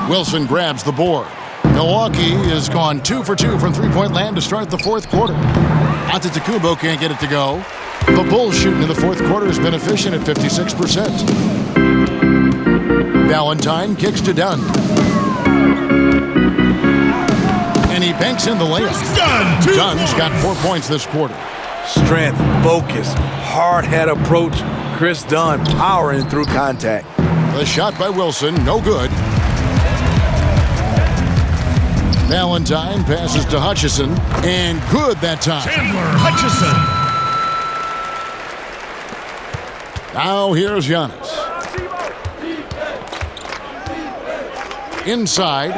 Speaker 4: Wilson grabs the board. Milwaukee has gone 2 for 2 from three-point land to start the fourth quarter. Antetokounmpo can't get it to go. The Bulls shooting in the fourth quarter has been efficient at 56%. Valentine kicks to Dunn. And he banks in the layup. Dunn's got 4 points this quarter.
Speaker 8: Strength, focus, hard-head approach. Chris Dunn powering through contact.
Speaker 4: The shot by Wilson, no good. Valentine passes to Hutchison, and good that time.
Speaker 10: Chandler Hutchison.
Speaker 4: Now here's Giannis. Inside.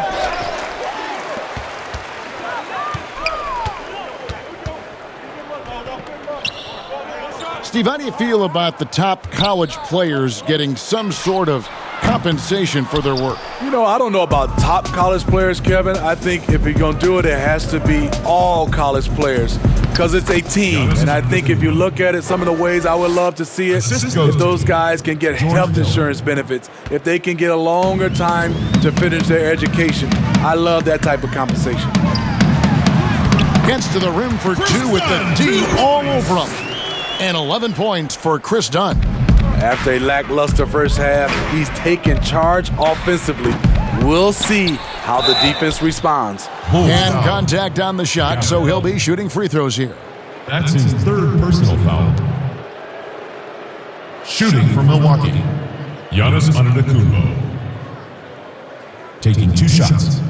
Speaker 4: Steve, how do you feel about the top college players getting some sort of compensation for their work?
Speaker 8: I don't know about top college players, Kevin. I think if you're going to do it, it has to be all college players because it's a team. And I think if you look at it, some of the ways I would love to see it, if those guys can get health insurance benefits, if they can get a longer time to finish their education. I love that type of compensation.
Speaker 4: Gets to the rim for two with the D all over him. And 11 points for Chris Dunn.
Speaker 8: After a lackluster first half, he's taking charge offensively. We'll see how the defense responds.
Speaker 4: And contact on the shot, so he'll be shooting free throws here.
Speaker 10: That's his third personal foul. Shooting for Milwaukee, Giannis Antetokounmpo. Taking 2 shots.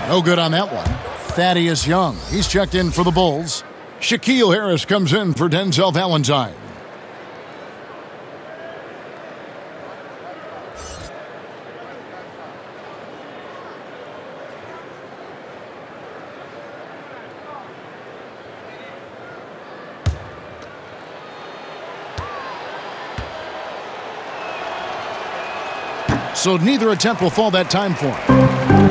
Speaker 4: No good on that one. Thaddeus Young. He's checked in for the Bulls. Shaquille Harris comes in for Denzel Valentine. So neither attempt will fall that time for him.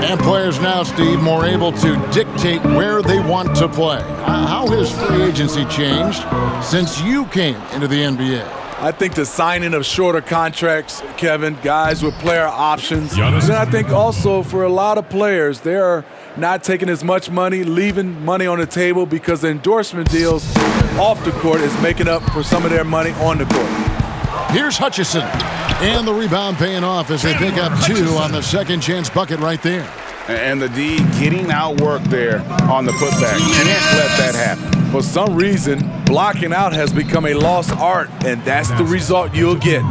Speaker 4: And players now, Steve, more able to dictate where they want to play. How has free agency changed since you came into the NBA?
Speaker 8: I think the signing of shorter contracts, Kevin, guys with player options. Giannis. Then I think also for a lot of players, they're not taking as much money, leaving money on the table because the endorsement deals off the court is making up for some of their money on the court.
Speaker 4: Here's Hutchison. And the rebound paying off as they pick up 2 on the second chance bucket right there.
Speaker 12: And the D getting outworked there on the putback. Can't let that happen.
Speaker 8: For some reason, blocking out has become a lost art, and that's the result you'll get.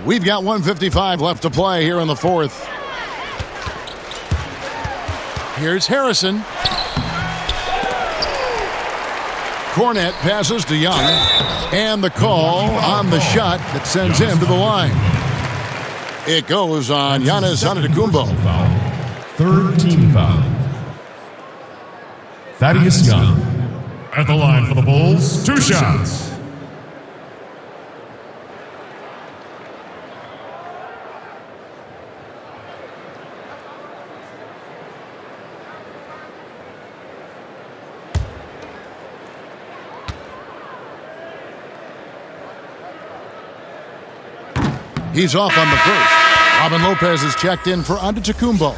Speaker 4: We've got 1:55 left to play here in the fourth. Here's Harrison. Cornette passes to Young, and the call on the shot that sends him to the line. It goes on Giannis Antetokounmpo.
Speaker 10: Third team foul. Thaddeus Young at the line for the Bulls. 2 shots.
Speaker 4: He's off on the first. Robin Lopez is checked in for Antetokounmpo.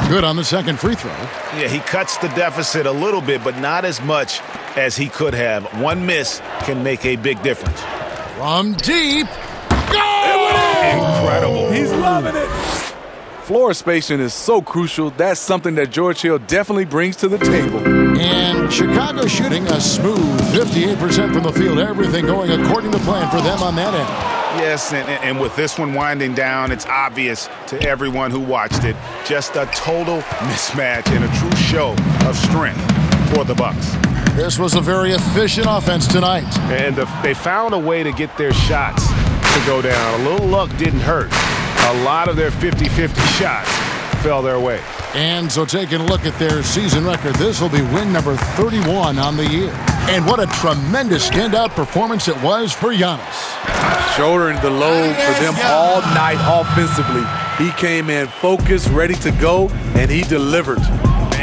Speaker 4: Good on the second free throw.
Speaker 12: Yeah, he cuts the deficit a little bit, but not as much as he could have. One miss can make a big difference.
Speaker 4: From deep.
Speaker 12: Incredible.
Speaker 8: He's loving it. Floor spacing is so crucial. That's something that George Hill definitely brings to the table.
Speaker 4: And Chicago shooting a smooth 58% from the field. Everything going according to plan for them on that end.
Speaker 12: Yes, and with this one winding down, it's obvious to everyone who watched it. Just a total mismatch and a true show of strength for the Bucks.
Speaker 4: This was a very efficient offense tonight.
Speaker 12: And they found a way to get their shots to go down. A little luck didn't hurt. A lot of their 50-50 shots fell their way.
Speaker 4: And so taking a look at their season record, this will be win number 31 on the year. And what a tremendous standout performance it was for Giannis.
Speaker 8: Shouldering the load for them all night offensively. He came in focused, ready to go, and he delivered.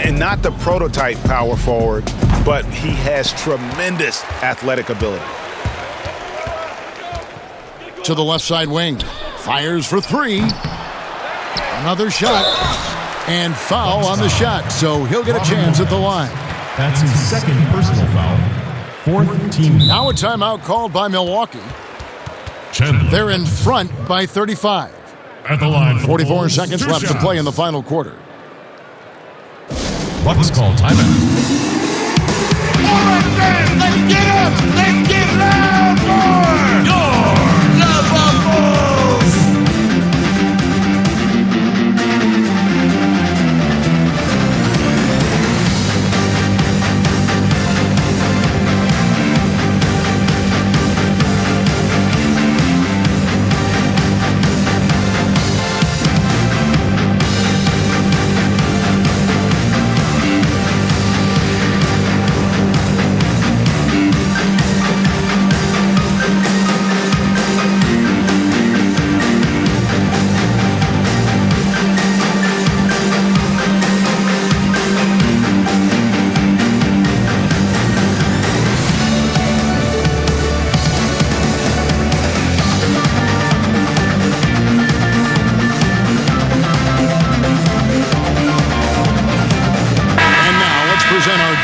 Speaker 12: And not the prototype power forward, but he has tremendous athletic ability.
Speaker 4: To the left side wing. Fires for 3. Another shot. And foul on the shot, so he'll get a chance at the line.
Speaker 10: That's his second personal foul. Fourth team.
Speaker 4: Now a timeout called by Milwaukee.
Speaker 10: Chandler.
Speaker 4: They're in front by 35.
Speaker 10: At the line.
Speaker 4: 44 seconds left to play in the final quarter.
Speaker 10: Bucks call timeout.
Speaker 9: All right, fans, let's get up! Let's get loud for your love of Bulls!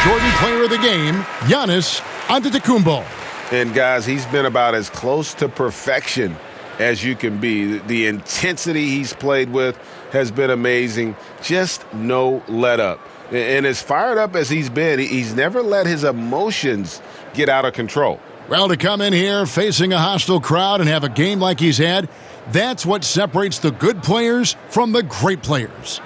Speaker 4: Jordan player of the game, Giannis Antetokounmpo.
Speaker 12: And, guys, he's been about as close to perfection as you can be. The intensity he's played with has been amazing. Just no let up. And as fired up as he's been, he's never let his emotions get out of control.
Speaker 4: Well, to come in here facing a hostile crowd and have a game like he's had, that's what separates the good players from the great players.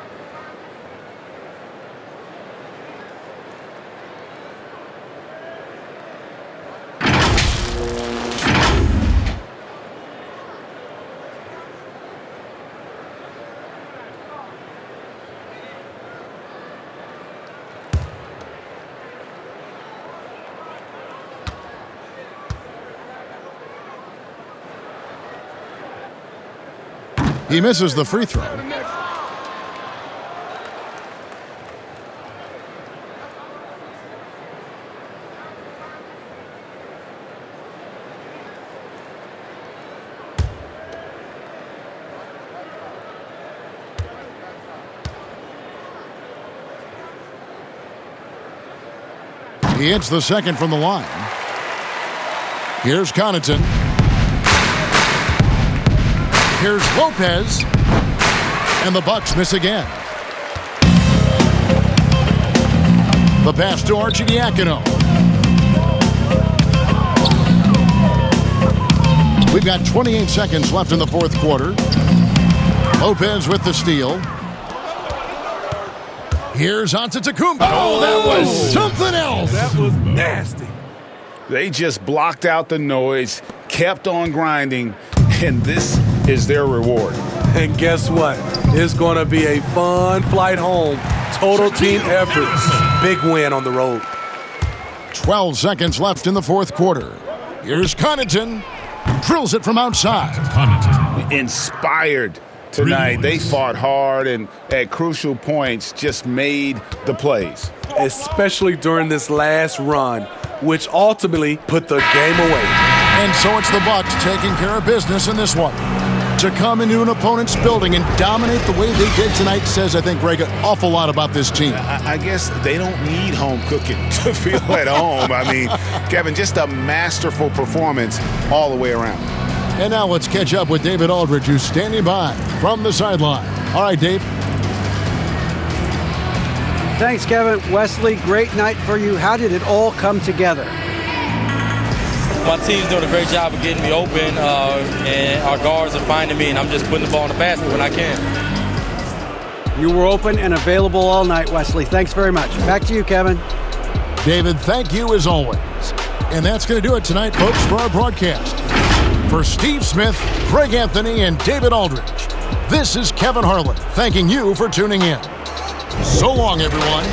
Speaker 4: He misses the free throw. He hits the second from the line. Here's Connaughton. Here's Lopez. And the Bucks miss again. The pass to Arcidiacono. We've got 28 seconds left in the fourth quarter. Lopez with the steal. Here's Antetokounmpo. Oh, that was something else.
Speaker 8: That was nasty.
Speaker 12: They just blocked out the noise, kept on grinding, and this is their reward.
Speaker 8: And guess what? It's going to be a fun flight home. Total team effort. Big win on the road.
Speaker 4: 12 seconds left in the fourth quarter. Here's Connaughton. Drills it from outside.
Speaker 12: Inspired tonight. They fought hard and at crucial points just made the plays.
Speaker 8: Especially during this last run, which ultimately put the game away.
Speaker 4: And so it's the Bucks taking care of business in this one. To come into an opponent's building and dominate the way they did tonight says, I think, Greg, an awful lot about this team.
Speaker 12: I guess they don't need home cooking to feel at home. I mean, Kevin, just a masterful performance all the way around.
Speaker 4: And now let's catch up with David Aldridge, who's standing by from the sideline. All right, Dave.
Speaker 6: Thanks, Kevin. Wesley, great night for you. How did it all come together?
Speaker 18: My team's doing a great job of getting me open, and our guards are finding me, and I'm just putting the ball in the basket when I can.
Speaker 6: You were open and available all night, Wesley. Thanks very much. Back to you, Kevin.
Speaker 4: David, thank you as always. And that's going to do it tonight, folks, for our broadcast. For Steve Smith, Greg Anthony, and David Aldridge, this is Kevin Harlan thanking you for tuning in. So long, everyone.